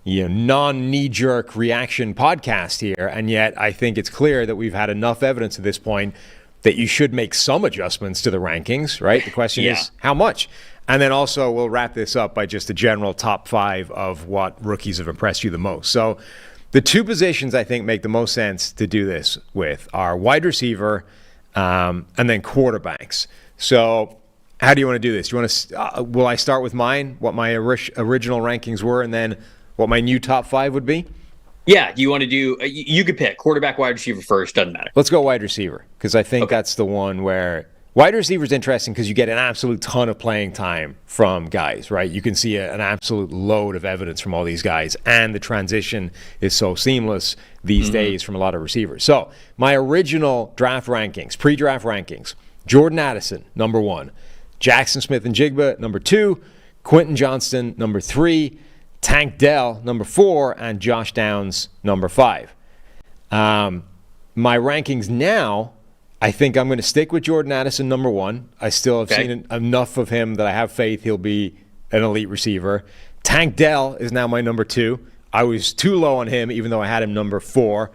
non-knee-jerk reaction podcast here, and yet I think it's clear that we've had enough evidence at this point that you should make some adjustments to the rankings, right? The question is how much? And then also we'll wrap this up by just a general top 5 of what rookies have impressed you the most. So the 2 positions I think make the most sense to do this with are wide receiver and then quarterbacks. So how do you want to do this? Do you want to? Will I start with mine, what my original rankings were, and then what my new top 5 would be? Yeah, do you want to do, you could pick quarterback, wide receiver first, doesn't matter. Let's go wide receiver, because I think that's the one where wide receiver is interesting because you get an absolute ton of playing time from guys, right? You can see an absolute load of evidence from all these guys, and the transition is so seamless these days from a lot of receivers. So my original draft rankings, pre-draft rankings, Jordan Addison, number 1. Jackson Smith and Jigba, number 2. Quentin Johnston, number 3, Tank Dell, number 4, and Josh Downs, number 5. My rankings now, I think I'm going to stick with Jordan Addison, number 1. I still have seen enough of him that I have faith he'll be an elite receiver. Tank Dell is now my number 2. I was too low on him, even though I had him number 4.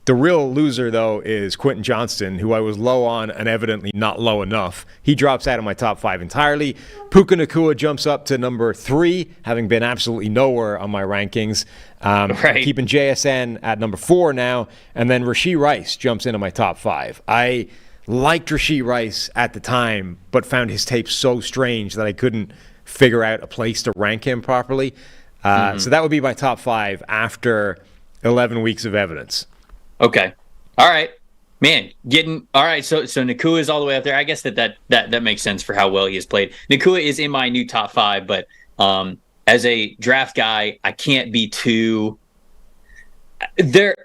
The real loser, though, is Quentin Johnston, who I was low on and evidently not low enough. He drops out of my top 5 entirely. Puka Nacua jumps up to number 3, having been absolutely nowhere on my rankings. Keeping JSN at number 4 now. And then Rashee Rice jumps into my top 5. I liked Rashee Rice at the time, but found his tape so strange that I couldn't figure out a place to rank him properly. So that would be my top 5 after 11 weeks of evidence. Okay. All right. Man, all right. So Nacua is all the way up there. I guess that makes sense for how well he has played. Nacua is in my new top 5, but as a draft guy, I can't be too there.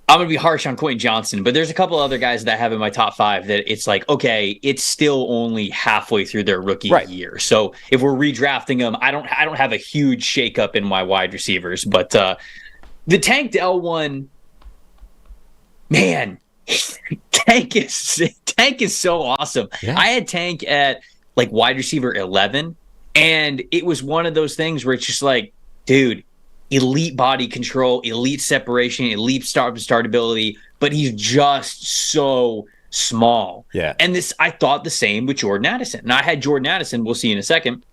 I'm going to be harsh on Quentin Johnston, but there's a couple other guys that I have in my top 5 that it's like, okay, it's still only halfway through their rookie year. So if we're redrafting them, I don't have a huge shakeup in my wide receivers, but the Tank Dell one, man, Tank is so awesome. Yeah. I had Tank at like wide receiver 11, and it was one of those things where it's just like, dude, elite body control, elite separation, elite startability, but he's just so small. Yeah. And I thought the same with Jordan Addison. And I had Jordan Addison, we'll see in a second.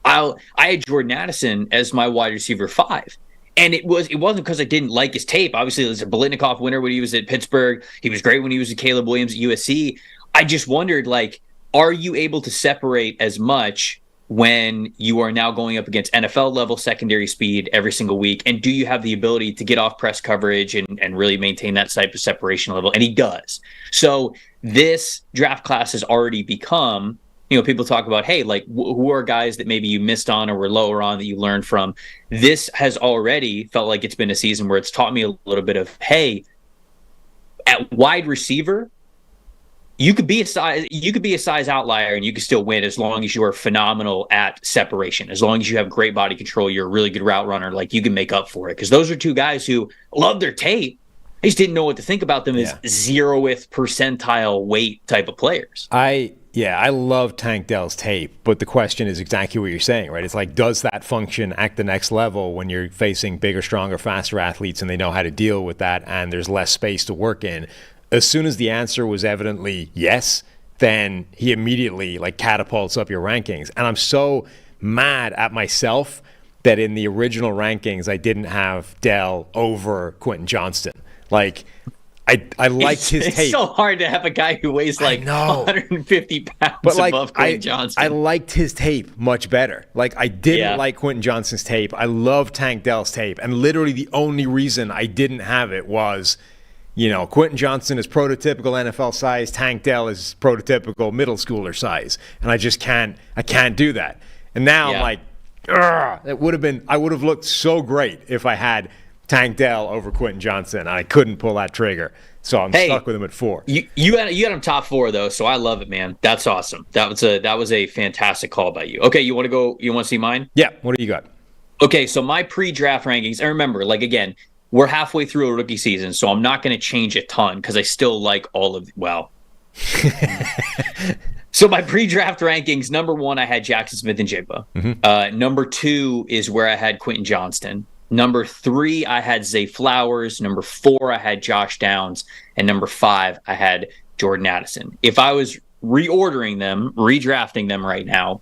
I had Jordan Addison as my wide receiver 5. And it wasn't because I didn't like his tape. Obviously, it was a Biletnikoff winner when he was at Pittsburgh. He was great when he was at Caleb Williams at USC. I just wondered, like, are you able to separate as much when you are now going up against NFL level secondary speed every single week? And do you have the ability to get off press coverage and really maintain that type of separation level? And he does. So this draft class has already become, people talk about, hey, like who are guys that maybe you missed on or were lower on that you learned from? This has already felt like it's been a season where it's taught me a little bit of, hey, at wide receiver, you could be a size outlier and you could still win as long as you are phenomenal at separation. As long as you have great body control, you're a really good route runner, like you can make up for it. Because those are two guys who love their tape. I just didn't know what to think about them as 0th percentile weight type of players. I love Tank Dell's tape, but the question is exactly what you're saying, right? It's like, does that function at the next level when you're facing bigger, stronger, faster athletes and they know how to deal with that and there's less space to work in? As soon as the answer was evidently yes, then he immediately catapults up your rankings. And I'm so mad at myself that in the original rankings, I didn't have Dell over Quentin Johnston. I liked his tape. It's so hard to have a guy who weighs 150 pounds above Quentin Johnston. I liked his tape much better. I didn't like Quentin Johnston's tape. I love Tank Dell's tape. And literally the only reason I didn't have it was, Quentin Johnston is prototypical NFL size. Tank Dell is prototypical middle schooler size. And I can't do that. And now I'm like, I would have looked so great if I had Tank Dell over Quentin Johnston. I couldn't pull that trigger. So I'm stuck with him at 4. You had him top 4 though, so I love it, man. That's awesome. That was a fantastic call by you. Okay, you want to see mine? Yeah, what do you got? Okay, so my pre-draft rankings, and remember, again, we're halfway through a rookie season, so I'm not going to change a ton because I still like all of So my pre-draft rankings, number 1, I had Jackson Smith and Jigba. Mm-hmm. Number 2 is where I had Quentin Johnston. Number 3, I had Zay Flowers. Number 4, I had Josh Downs. And number 5, I had Jordan Addison. If I was redrafting them right now,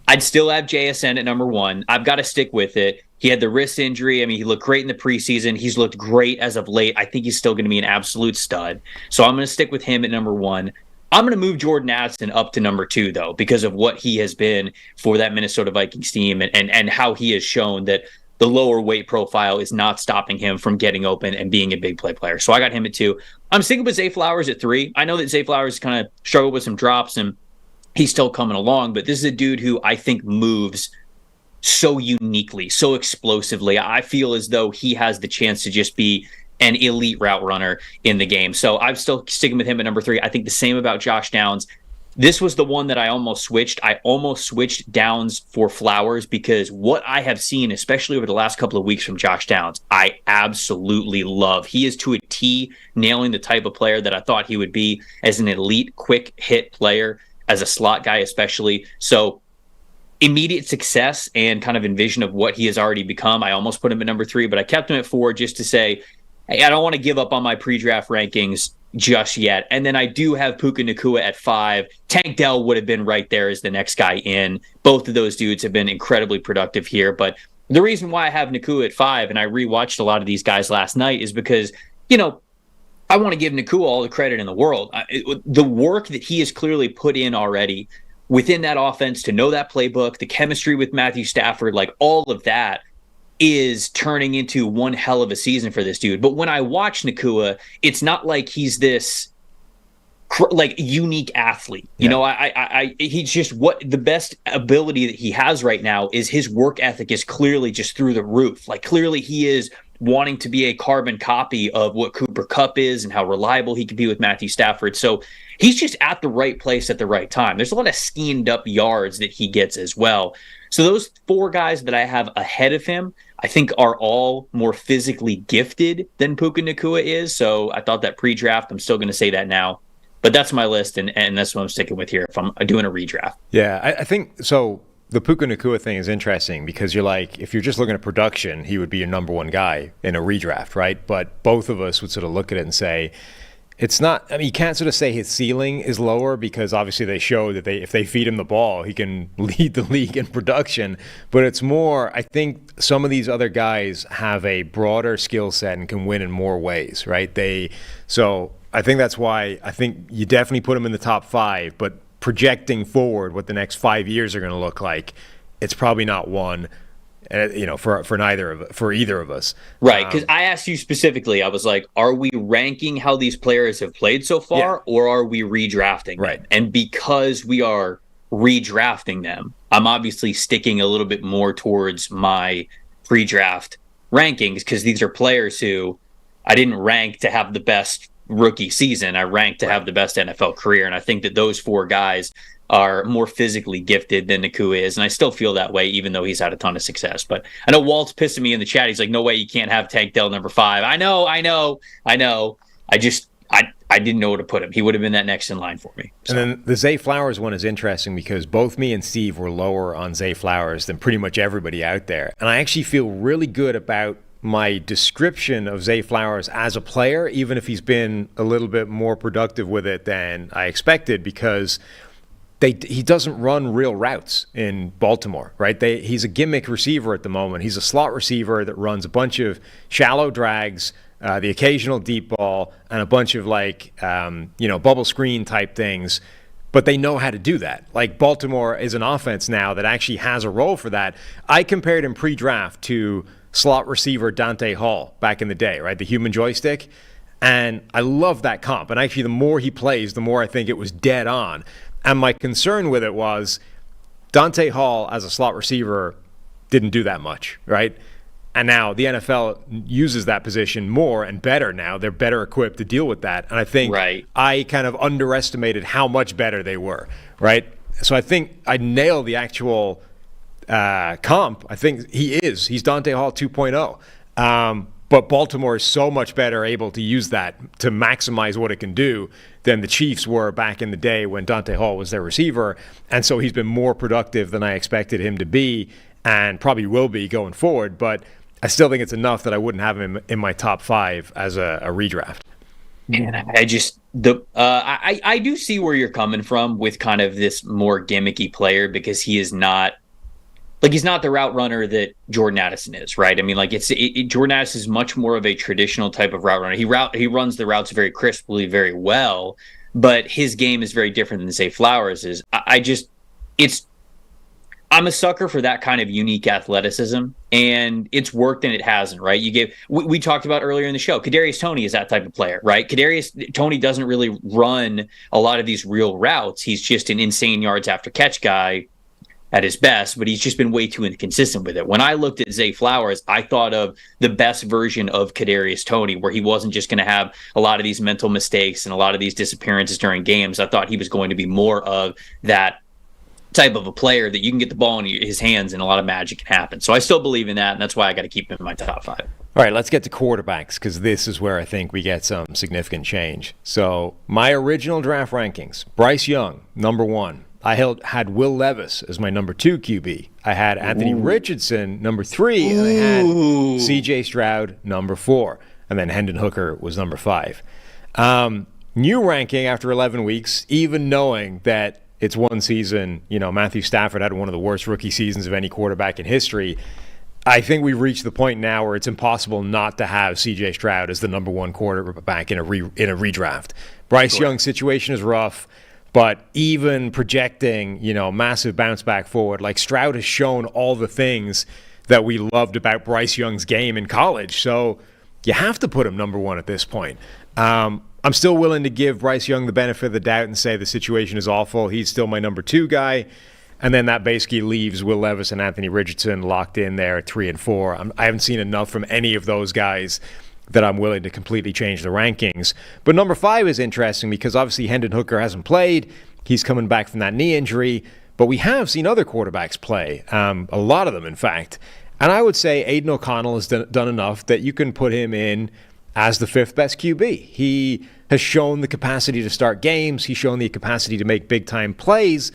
I'd still have JSN at number 1. I've got to stick with it. He had the wrist injury. I mean, he looked great in the preseason. He's looked great as of late. I think he's still going to be an absolute stud. So I'm going to stick with him at number 1. I'm going to move Jordan Addison up to number 2, though, because of what he has been for that Minnesota Vikings team and how he has shown that the lower weight profile is not stopping him from getting open and being a big play player. So I got him at 2. I'm sticking with Zay Flowers at 3. I know that Zay Flowers kind of struggled with some drops and he's still coming along, but this is a dude who I think moves so uniquely, so explosively. I feel as though he has the chance to just be an elite route runner in the game. So I'm still sticking with him at number 3. I think the same about Josh Downs. this was the one that I almost switched. I almost switched Downs for Flowers because what I have seen, especially over the last couple of weeks from Josh Downs, I absolutely love. He is to a T, nailing the type of player that I thought he would be as an elite, quick hit player, as a slot guy especially. So immediate success and kind of envision of what he has already become. I almost put him at number 3, but I kept him at 4 just to say, hey, I don't want to give up on my pre-draft rankings just yet. And then I do have Puka Nacua at 5. Tank Dell would have been right there as the next guy in. Both of those dudes have been incredibly productive here. But the reason why I have Nacua at 5, and I rewatched a lot of these guys last night, is because, I want to give Nacua all the credit in the world. The work that he has clearly put in already within that offense, to know that playbook, the chemistry with Matthew Stafford, like all of that is turning into one hell of a season for this dude. But when I watch Nacua, it's not like he's this unique athlete. He's just the best ability that he has right now is his work ethic is clearly just through the roof. Like clearly he is wanting to be a carbon copy of what Cooper Kupp is and how reliable he can be with Matthew Stafford. So he's just at the right place at the right time. There's a lot of schemed up yards that he gets as well. So those 4 guys that I have ahead of him, I think are all more physically gifted than Puka Nacua is. So I thought that pre-draft, I'm still going to say that now. But that's my list, and that's what I'm sticking with here if I'm doing a redraft. Yeah, I think so. The Puka Nacua thing is interesting because you're like, if you're just looking at production, he would be your number 1 guy in a redraft, right? But both of us would sort of look at it and say, it's not, I mean, you can't sort of say his ceiling is lower because obviously they show that if they feed him the ball, he can lead the league in production. But it's more, I think some of these other guys have a broader skill set and can win in more ways, right? So I think that's why I think you definitely put him in the top 5, but projecting forward what the next 5 years are going to look like, it's probably not one, for either of us. Right, because I asked you specifically, I was like, are we ranking how these players have played so far, or are we redrafting right them? And because we are redrafting them, I'm obviously sticking a little bit more towards my pre-draft rankings because these are players who I didn't rank to have the best rookie season. I ranked to have the best NFL career. And I think that those 4 guys are more physically gifted than Nacua is. And I still feel that way, even though he's had a ton of success. But I know Walt's pissing me in the chat. He's like, no way you can't have Tank Dell number 5. I know. I didn't know where to put him. He would have been that next in line for me. So. And then the Zay Flowers one is interesting because both me and Steve were lower on Zay Flowers than pretty much everybody out there. And I actually feel really good about my description of Zay Flowers as a player, even if he's been a little bit more productive with it than I expected, because he doesn't run real routes in Baltimore, right? He's a gimmick receiver at the moment. He's a slot receiver that runs a bunch of shallow drags, the occasional deep ball, and a bunch of bubble screen type things. But they know how to do that. Like Baltimore is an offense now that actually has a role for that. I compared him pre-draft to slot receiver Dante Hall back in the day, right? The human joystick. And I love that comp. And actually, the more he plays, the more I think it was dead on. And my concern with it was Dante Hall as a slot receiver didn't do that much, right? And now the NFL uses that position more and better now. They're better equipped to deal with that. And I think I kind of underestimated how much better they were, right? So I think I nailed the actual comp. I think he's Dante Hall 2.0. But Baltimore is so much better able to use that to maximize what it can do than the Chiefs were back in the day when Dante Hall was their receiver. And so he's been more productive than I expected him to be and probably will be going forward. But I still think it's enough that I wouldn't have him in my top 5 as a redraft. Man, I do see where you're coming from with kind of this more gimmicky player because he is not he's not the route runner that Jordan Addison is, right? I mean, Jordan Addison is much more of a traditional type of route runner. He runs the routes very crisply, very well, but his game is very different than Zay Flowers is. I'm a sucker for that kind of unique athleticism, and it's worked and it hasn't, right? We talked about earlier in the show, Kadarius Toney is that type of player, right? Kadarius Toney doesn't really run a lot of these real routes. He's just an insane yards after catch guy at his best, but he's just been way too inconsistent with it. When I looked at Zay Flowers, I thought of the best version of Kadarius Toney, where he wasn't just going to have a lot of these mental mistakes and a lot of these disappearances during games. I thought he was going to be more of that type of a player that you can get the ball in his hands and a lot of magic can happen. So I still believe in that, and that's why I got to keep him in my top 5. All right, let's get to quarterbacks, because this is where I think we get some significant change. So my original draft rankings, Bryce Young, number 1. I had Will Levis as my number 2 QB. I had Anthony Richardson, number 3, and I had C.J. Stroud, number 4. And then Hendon Hooker was number 5. New ranking after 11 weeks, even knowing that it's one season, Matthew Stafford had one of the worst rookie seasons of any quarterback in history. I think we've reached the point now where it's impossible not to have C.J. Stroud as the number 1 quarterback in a redraft. Bryce Young's situation is rough. But even projecting, massive bounce back forward, like Stroud has shown all the things that we loved about Bryce Young's game in college. So you have to put him number 1 at this point. I'm still willing to give Bryce Young the benefit of the doubt and say the situation is awful. He's still my number 2 guy. And then that basically leaves Will Levis and Anthony Richardson locked in there at 3 and 4. I haven't seen enough from any of those guys that I'm willing to completely change the rankings. But number 5 is interesting because obviously Hendon Hooker hasn't played. He's coming back from that knee injury. But we have seen other quarterbacks play, a lot of them, in fact. And I would say Aiden O'Connell has done enough that you can put him in as the 5th best QB. He has shown the capacity to start games. He's shown the capacity to make big-time plays.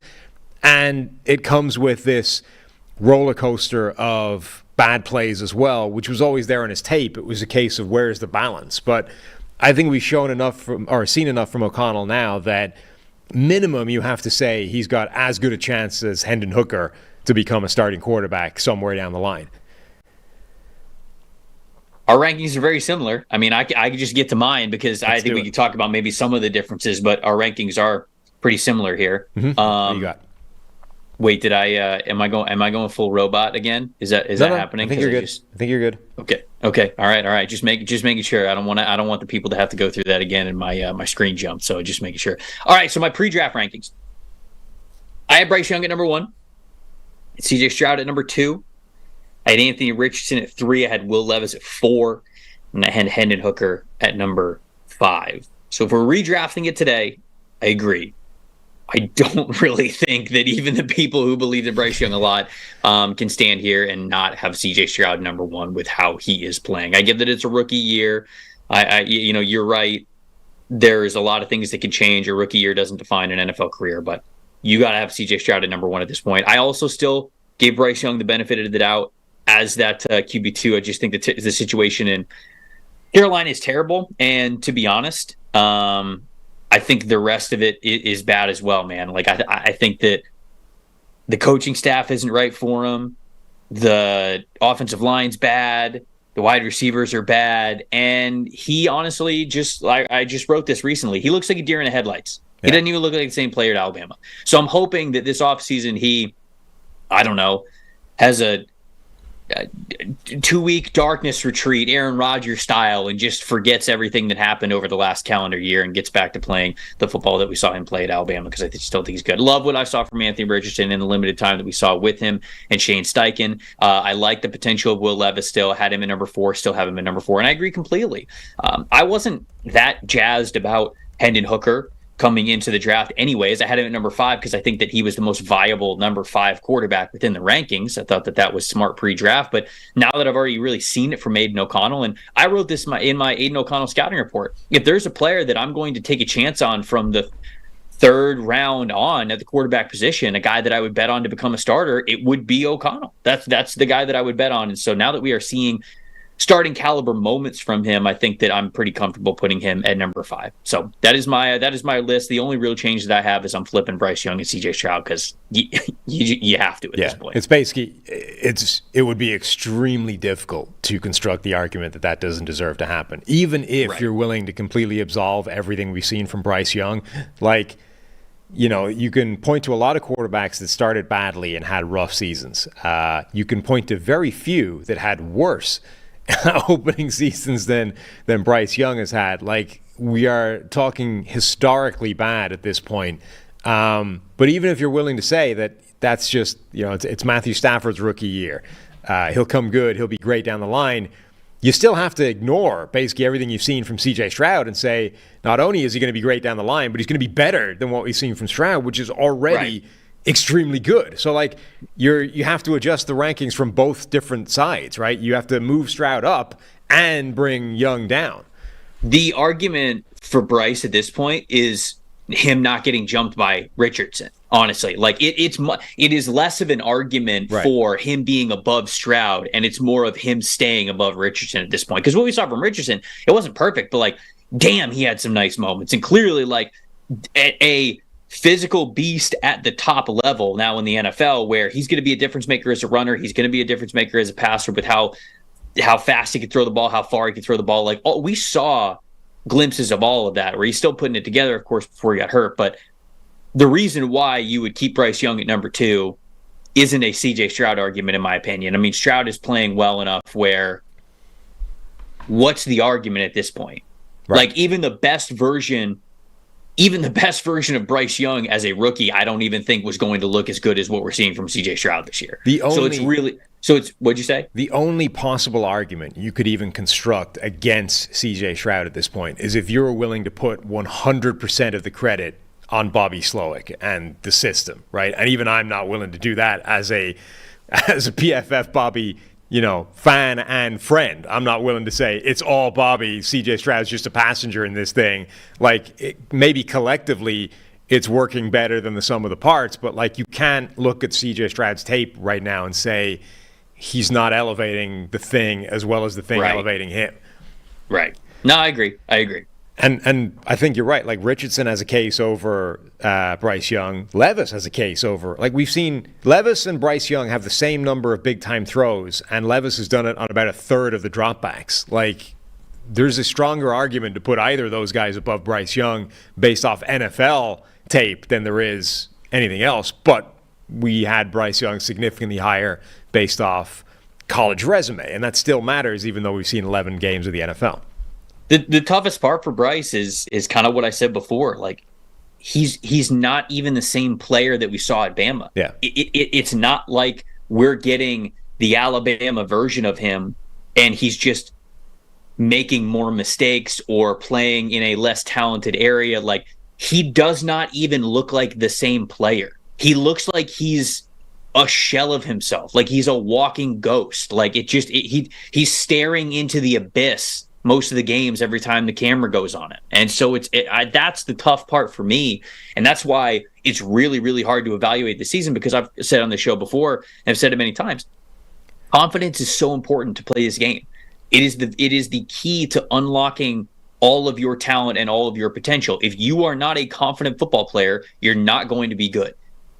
And it comes with this roller coaster of bad plays as well, which was always there on his tape. It was a case of where's the balance. But I think we've seen enough from O'Connell now that minimum you have to say he's got as good a chance as Hendon Hooker to become a starting quarterback somewhere down the line. Our rankings are very similar. I mean, I could just get to mine because I think we could talk about maybe some of the differences, but our rankings are pretty similar here. Mm-hmm. What do you got? Wait, did I? Am I going full robot again? Is that happening? I think you're good. I think you're good. Okay. All right. Just making sure. I don't want the people to have to go through that again in my my screen jump. So just making sure. All right. So my pre-draft rankings. I had Bryce Young at number 1. C.J. Stroud at number 2. I had Anthony Richardson at 3. I had Will Levis at 4, and I had Hendon Hooker at number 5. So if we're redrafting it today, I agree. I don't really think that even the people who believe in Bryce Young a lot can stand here and not have C.J. Stroud number 1 with how he is playing. I get that it's a rookie year. You're right. There's a lot of things that can change. A rookie year doesn't define an NFL career, but you got to have C.J. Stroud at number 1 at this point. I also still gave Bryce Young the benefit of the doubt as that QB2. I just think that the situation in Carolina is terrible, and to be honest, I think the rest of it is bad as well, man. Like, I think that the coaching staff isn't right for him. The offensive line's bad. The wide receivers are bad. And he honestly I just wrote this recently. He looks like a deer in the headlights. Yeah. He doesn't even look like the same player at Alabama. So I'm hoping that this offseason he, has a 2-week darkness retreat, Aaron Rodgers style, and just forgets everything that happened over the last calendar year and gets back to playing the football that we saw him play at Alabama, because I still think he's good. Love what I saw from Anthony Richardson in the limited time that we saw with him and Shane Steichen. I like the potential of Will Levis still. Had him at number 4, still have him at number 4, and I agree completely. I wasn't that jazzed about Hendon Hooker coming into the draft anyways. I had him at number 5 because I think that he was the most viable number 5 quarterback within the rankings. I thought that was smart pre-draft, but now that I've already really seen it from Aiden O'Connell, and I wrote this in my Aiden O'Connell scouting report, if there's a player that I'm going to take a chance on from the 3rd round on at the quarterback position, a guy that I would bet on to become a starter, it would be O'Connell. That's the guy that I would bet on. And so now that we are seeing starting caliber moments from him, I think that I'm pretty comfortable putting him at number 5. So that is my list. The only real change that I have is I'm flipping Bryce Young and C.J. Stroud because you have to at this point. It's basically it would be extremely difficult to construct the argument that doesn't deserve to happen, even if you're willing to completely absolve everything we've seen from Bryce Young. Like, you can point to a lot of quarterbacks that started badly and had rough seasons. You can point to very few that had worse opening seasons than Bryce Young has had. Like, we are talking historically bad at this point. But even if you're willing to say that that's just, it's Matthew Stafford's rookie year, he'll come good, he'll be great down the line, you still have to ignore basically everything you've seen from CJ Stroud and say, not only is he going to be great down the line, but he's going to be better than what we've seen from Stroud, which is already extremely good. So like you have to adjust the rankings from both different sides, right? You have to move Stroud up and bring Young down. The argument for Bryce at this point is him not getting jumped by Richardson. Honestly, like it is less of an argument for him being above Stroud, and it's more of him staying above Richardson at this point. Because what we saw from Richardson, it wasn't perfect, but like, damn, he had some nice moments, and clearly, like, a physical beast at the top level now in the NFL, where he's going to be a difference maker as a runner, he's going to be a difference maker as a passer, with how fast he could throw the ball, how far he could throw the ball. Like, we saw glimpses of all of that, where he's still putting it together, of course, before he got hurt, but the reason why you would keep Bryce Young at number 2 isn't a CJ Stroud argument, in my opinion. I mean, Stroud is playing well enough where what's the argument at this point? Right. Like, even the best version of Bryce Young as a rookie, I don't even think was going to look as good as what we're seeing from CJ Stroud this year. So it's what'd you say? The only possible argument you could even construct against CJ Stroud at this point is if you were willing to put 100% of the credit on Bobby Slowick and the system, right? And even I'm not willing to do that as a PFF Bobby, fan and friend. I'm not willing to say it's all Bobby. CJ Stroud's just a passenger in this thing. Like, maybe collectively it's working better than the sum of the parts, but like, you can't look at CJ Stroud's tape right now and say he's not elevating the thing as well as the thing elevating him. Right. No, I agree. And I think you're right. Like, Richardson has a case over Bryce Young. Levis has a case over. Like, we've seen Levis and Bryce Young have the same number of big-time throws, and Levis has done it on about a third of the dropbacks. Like, there's a stronger argument to put either of those guys above Bryce Young based off NFL tape than there is anything else. But we had Bryce Young significantly higher based off college resume, and that still matters even though we've seen 11 games of the NFL. The toughest part for Bryce is kind of what I said before. Like, he's not even the same player that we saw at Bama. Yeah, it's not like we're getting the Alabama version of him, and he's just making more mistakes or playing in a less talented area. Like, he does not even look like the same player. He looks like he's a shell of himself. Like, he's a walking ghost. Like, he's staring into the abyss most of the games every time the camera goes on it. And so that's the tough part for me. And that's why it's really, really hard to evaluate the season, because I've said on the show before, and I've said it many times, confidence is so important to play this game. It is the key to unlocking all of your talent and all of your potential. If you are not a confident football player, you're not going to be good.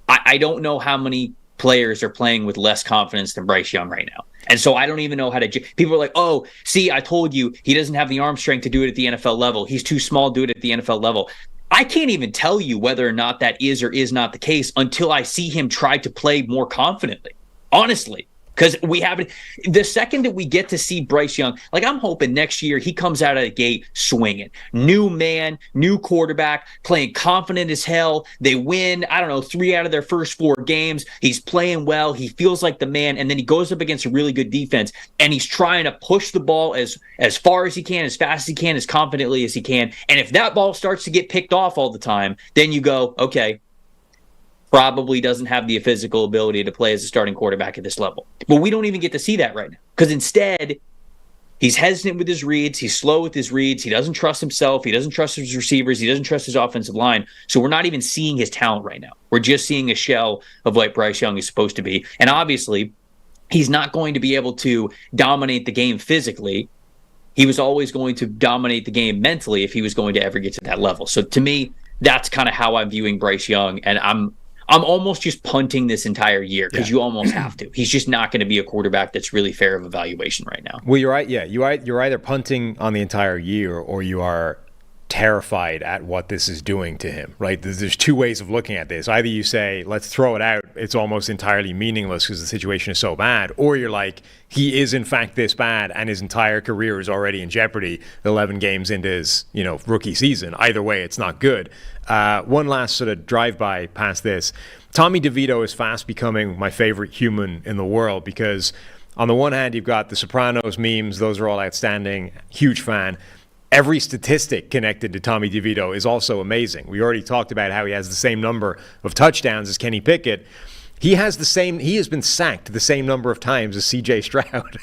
I don't know how many players are playing with less confidence than Bryce Young right now. And so I don't even know how to... People are like, oh, see, I told you, he doesn't have the arm strength to do it at the NFL level. He's too small to do it at the NFL level. I can't even tell you whether or not that is or is not the case until I see him try to play more confidently. Honestly. Because we haven't... The second that we get to see Bryce Young, like, I'm hoping next year he comes out of the gate swinging. New man, new quarterback, playing confident as hell. They win, 3 out of their first 4 games. He's playing well. He feels like the man. And then he goes up against a really good defense, and he's trying to push the ball as far as he can, as fast as he can, as confidently as he can. And if that ball starts to get picked off all the time, then you go, okay, probably doesn't have the physical ability to play as a starting quarterback at this level. But we don't even get to see that right now, because instead he's hesitant with his reads. He's slow with his reads. He doesn't trust himself. He doesn't trust his receivers. He doesn't trust his offensive line. So we're not even seeing his talent right now. We're just seeing a shell of what Bryce Young is supposed to be. And obviously he's not going to be able to dominate the game physically. He was always going to dominate the game mentally if he was going to ever get to that level. So to me, that's kind of how I'm viewing Bryce Young. And I'm almost just punting this entire year, because you almost have to. He's just not going to be a quarterback that's really fair of evaluation right now. Well, you're right. Yeah, you're either punting on the entire year, or you are terrified at what this is doing to him, right? There's 2 ways of looking at this. Either you say, let's throw it out it's almost entirely meaningless because the situation is so bad, or you're like, he is in fact this bad and his entire career is already in jeopardy 11 games into his rookie season. Either way, it's not good. One last sort of drive-by past this. Tommy DeVito is fast becoming my favorite human in the world because on the one hand, you've got the Sopranos memes. Those are all outstanding. Huge fan. Every statistic connected to Tommy DeVito is also amazing. We already talked about how he has the same number of touchdowns as Kenny Pickett. He has been sacked the same number of times as CJ Stroud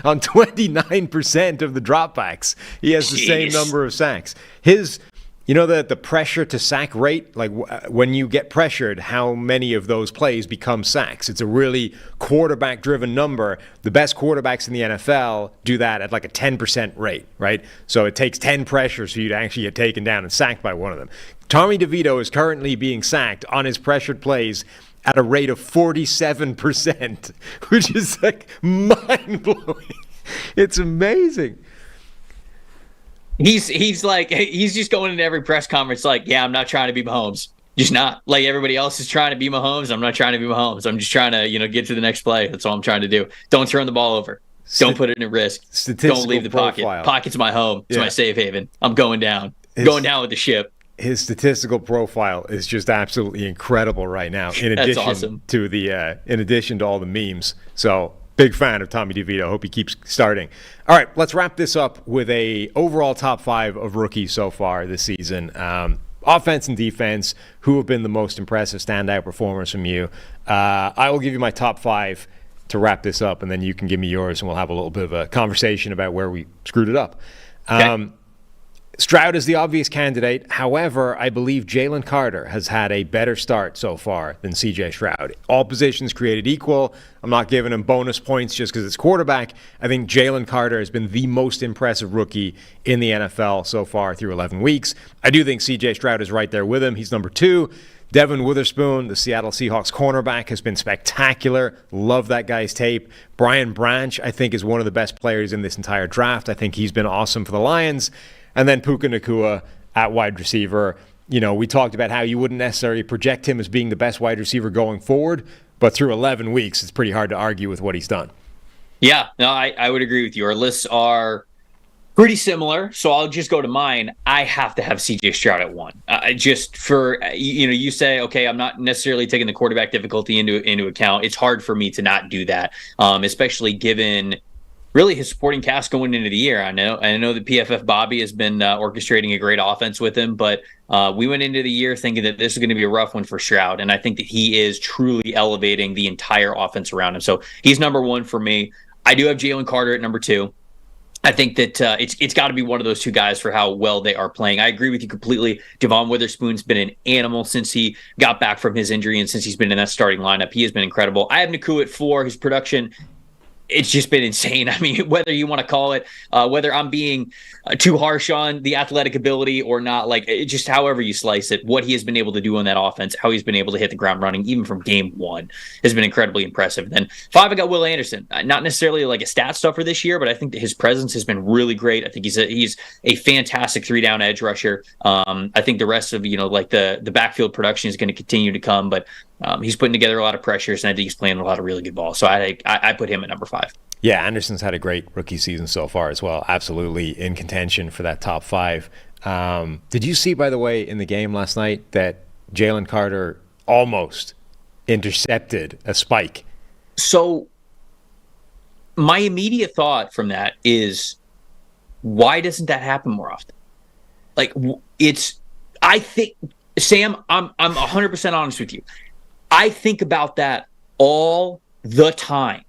on 29% of the dropbacks. He has the same number of sacks. The pressure to sack rate, like when you get pressured, how many of those plays become sacks? It's a really quarterback-driven number. The best quarterbacks in the NFL do that at like a 10% rate, right? So it takes 10 pressures for you to actually get taken down and sacked by one of them. Tommy DeVito is currently being sacked on his pressured plays at a rate of 47%, which is like mind-blowing. It's amazing. He's just going into every press conference like, yeah, I'm not trying to be Mahomes. Just not. Like everybody else is trying to be Mahomes. I'm not trying to be Mahomes. I'm just trying to, get to the next play. That's all I'm trying to do. Don't turn the ball over. Don't put it at risk. Don't leave the pocket. Pocket's my home. It's my safe haven. I'm going down. Going down with the ship. His statistical profile is just absolutely incredible right now. In addition in addition to all the memes. So big fan of Tommy DeVito. Hope he keeps starting. All right, let's wrap this up with a overall top 5 of rookies so far this season. Offense and defense, who have been the most impressive standout performers from you? I will give you my top 5 to wrap this up, and then you can give me yours, and we'll have a little bit of a conversation about where we screwed it up. Okay. Stroud is the obvious candidate. However, I believe Jalen Carter has had a better start so far than CJ Stroud. All positions created equal. I'm not giving him bonus points just because it's quarterback. I think Jalen Carter has been the most impressive rookie in the NFL so far through 11 weeks. I do think CJ Stroud is right there with him. He's number 2. Devin Witherspoon, the Seattle Seahawks cornerback, has been spectacular. Love that guy's tape. Brian Branch, I think, is one of the best players in this entire draft. I think he's been awesome for the Lions. And then Puka Nacua at wide receiver. We talked about how you wouldn't necessarily project him as being the best wide receiver going forward, but through 11 weeks, it's pretty hard to argue with what he's done. Yeah, no, I would agree with you. Our lists are pretty similar, so I'll just go to mine. I have to have CJ Stroud at 1. Just for, you say, okay, I'm not necessarily taking the quarterback difficulty into account. It's hard for me to not do that, especially given really his supporting cast going into the year. I know that PFF Bobby has been orchestrating a great offense with him, but we went into the year thinking that this is going to be a rough one for Stroud, and I think that he is truly elevating the entire offense around him. So he's number 1 for me. I do have Jalen Carter at number 2. I think that it's got to be one of those two guys for how well they are playing. I agree with you completely. Devon Witherspoon's been an animal since he got back from his injury and since he's been in that starting lineup. He has been incredible. I have Nacua at 4. His production, it's just been insane. I mean, whether you want to call it, whether I'm being too harsh on the athletic ability or not, like just however you slice it, what he has been able to do on that offense, how he's been able to hit the ground running, even from game 1, has been incredibly impressive. Then 5, I got Will Anderson. Not necessarily like a stat stuffer this year, but I think that his presence has been really great. I think he's a fantastic 3-down edge rusher. I think the rest of the backfield production is going to continue to come, but he's putting together a lot of pressures, and I think he's playing a lot of really good ball. So I put him at number 5. Yeah, Anderson's had a great rookie season so far as well. Absolutely in contention for that top 5. Did you see, by the way, in the game last night that Jalen Carter almost intercepted a spike? So my immediate thought from that is, why doesn't that happen more often? Like, I think, Sam, I'm 100% honest with you. I think about that all the time.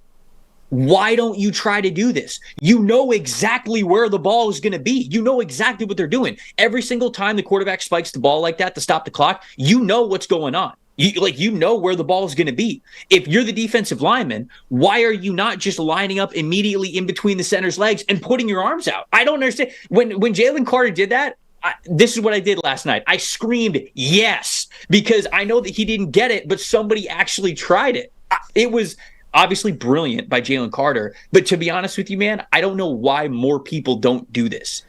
Why don't you try to do this? You know exactly where the ball is going to be. You know exactly what they're doing. Every single time the quarterback spikes the ball like that to stop the clock, you know what's going on. You know where the ball is going to be. If you're the defensive lineman, why are you not just lining up immediately in between the center's legs and putting your arms out? I don't understand. When Jalen Carter did that, this is what I did last night. I screamed yes, because I know that he didn't get it, but somebody actually tried it. It was obviously brilliant by Jalen Carter, but to be honest with you, man, I don't know why more people don't do this.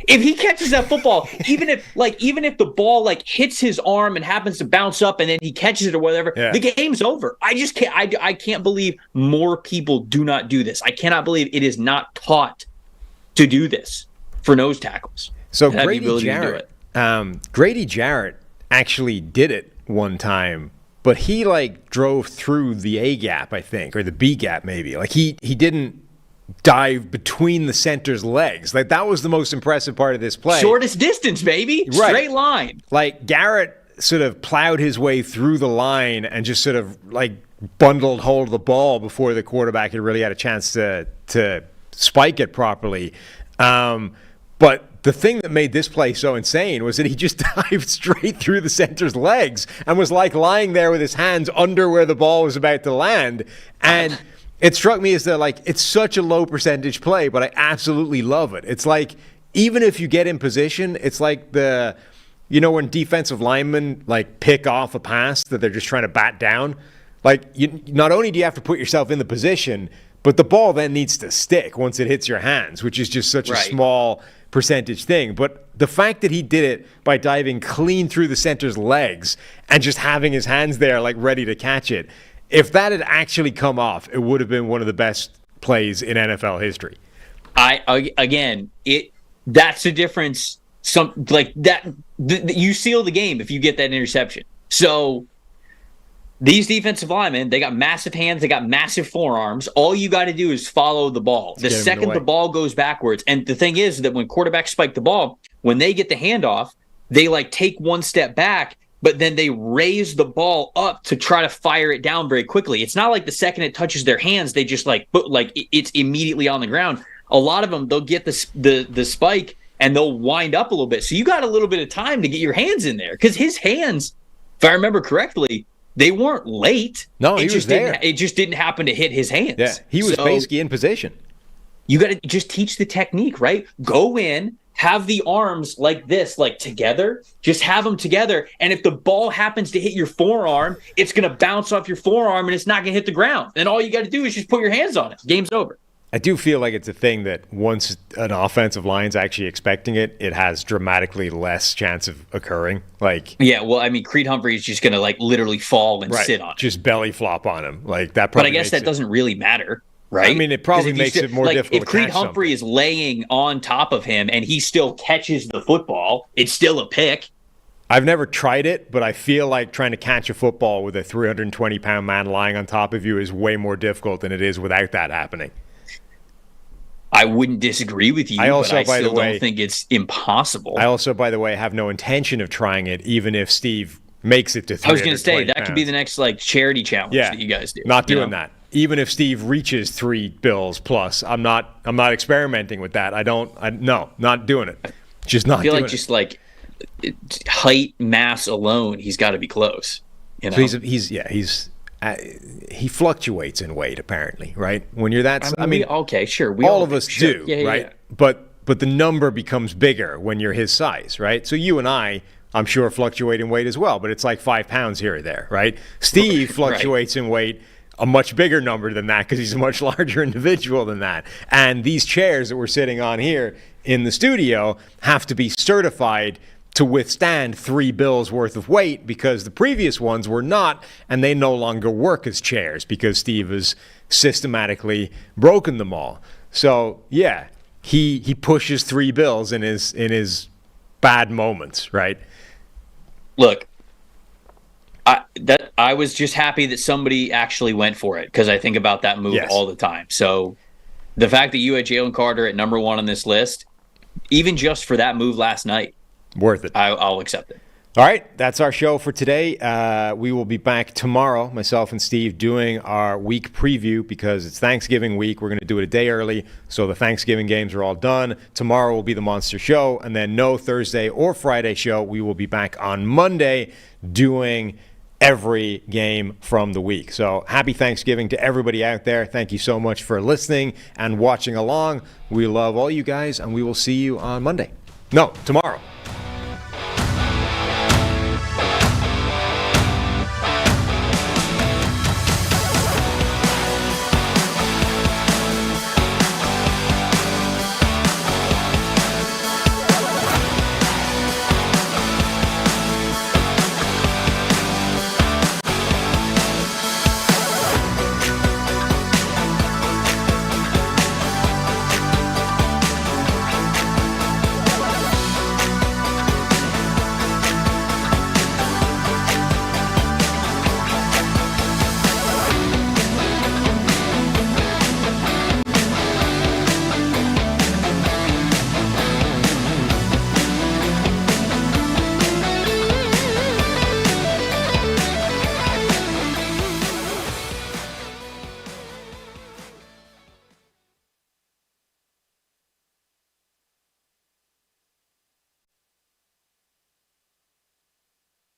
If he catches that football, even if the ball like hits his arm and happens to bounce up and then he catches it or whatever, the game's over. I just can't. I can't believe more people do not do this. I cannot believe it is not taught to do this for nose tackles. So Grady Jarrett actually did it one time, but he like drove through the A gap, I think, or the B gap maybe. Like he didn't dive between the center's legs. Like that was the most impressive part of this play. Shortest distance, baby. Right. Straight line. Like Garrett sort of plowed his way through the line and just sort of like bundled hold of the ball before the quarterback had really had a chance to spike it properly. But the thing that made this play so insane was that he just dived straight through the center's legs and was like lying there with his hands under where the ball was about to land. And it struck me as that, like, it's such a low percentage play, but I absolutely love it. It's like, even if you get in position, it's like when defensive linemen like pick off a pass that they're just trying to bat down. Like, not only do you have to put yourself in the position, but the ball then needs to stick once it hits your hands, which is just such a small percentage thing. But the fact that he did it by diving clean through the center's legs and just having his hands there like ready to catch it, if that had actually come off, it would have been one of the best plays in NFL history. That's the difference. You seal the game if you get that interception. So these defensive linemen, they got massive hands, they got massive forearms. All you got to do is follow the ball. The second the ball goes backwards, and the thing is that when quarterbacks spike the ball, when they get the handoff, they like take one step back, but then they raise the ball up to try to fire it down very quickly. It's not like the second it touches their hands, they just it's immediately on the ground. A lot of them, they'll get the spike and they'll wind up a little bit. So you got a little bit of time to get your hands in there, because his hands, if I remember correctly, they weren't late. No, he was there. It just didn't happen to hit his hands. Yeah, he was basically in position. You got to just teach the technique, right? Go in, have the arms like this, like together. Just have them together. And if the ball happens to hit your forearm, it's going to bounce off your forearm and it's not going to hit the ground. And all you got to do is just put your hands on it. Game's over. I do feel like it's a thing that once an offensive line's actually expecting it, it has dramatically less chance of occurring. Creed Humphrey is just going to like literally fall and sit on it. Just belly flop on him. Like that probably. But I guess that doesn't really matter, right? I mean, it probably makes it more difficult. If Creed Humphrey is laying on top of him and he still catches the football, it's still a pick. I've never tried it, but I feel like trying to catch a football with a 320-pound man lying on top of you is way more difficult than it is without that happening. I wouldn't disagree with you, but I still don't think it's impossible. I also, by the way, have no intention of trying it, even if Steve makes it to 320 pounds. I was going to say, that could be the next charity challenge that you guys do. Not doing that. Even if Steve reaches 3 bills plus, I'm not experimenting with that. No, not doing it. Just not doing it. I feel like height, mass alone, he's got to be close. You know? So he fluctuates in weight, apparently, right? When you're that, okay, sure, all of us do, right? Yeah. But the number becomes bigger when you're his size, right? So you and I'm sure, fluctuate in weight as well, but it's like 5 pounds here or there, right? Steve fluctuates in weight a much bigger number than that because he's a much larger individual than that. And these chairs that we're sitting on here in the studio have to be certified to withstand 3 bills worth of weight because the previous ones were not, and they no longer work as chairs because Steve has systematically broken them all. So yeah, he pushes 3 bills in his bad moments, right? Look, I was just happy that somebody actually went for it because I think about that move all the time. So the fact that you had Jalen Carter at number 1 on this list, even just for that move last night, worth it. I'll accept it. All right, that's our show for today. We will be back tomorrow, myself and Steve, doing our week preview because it's Thanksgiving week. We're going to do it a day early, so the Thanksgiving games are all done. Tomorrow will be the Monster Show, and then no Thursday or Friday show. We will be back on Monday doing every game from the week. So happy Thanksgiving to everybody out there. Thank you so much for listening and watching along. We love all you guys, and we will see you on Monday. No, tomorrow.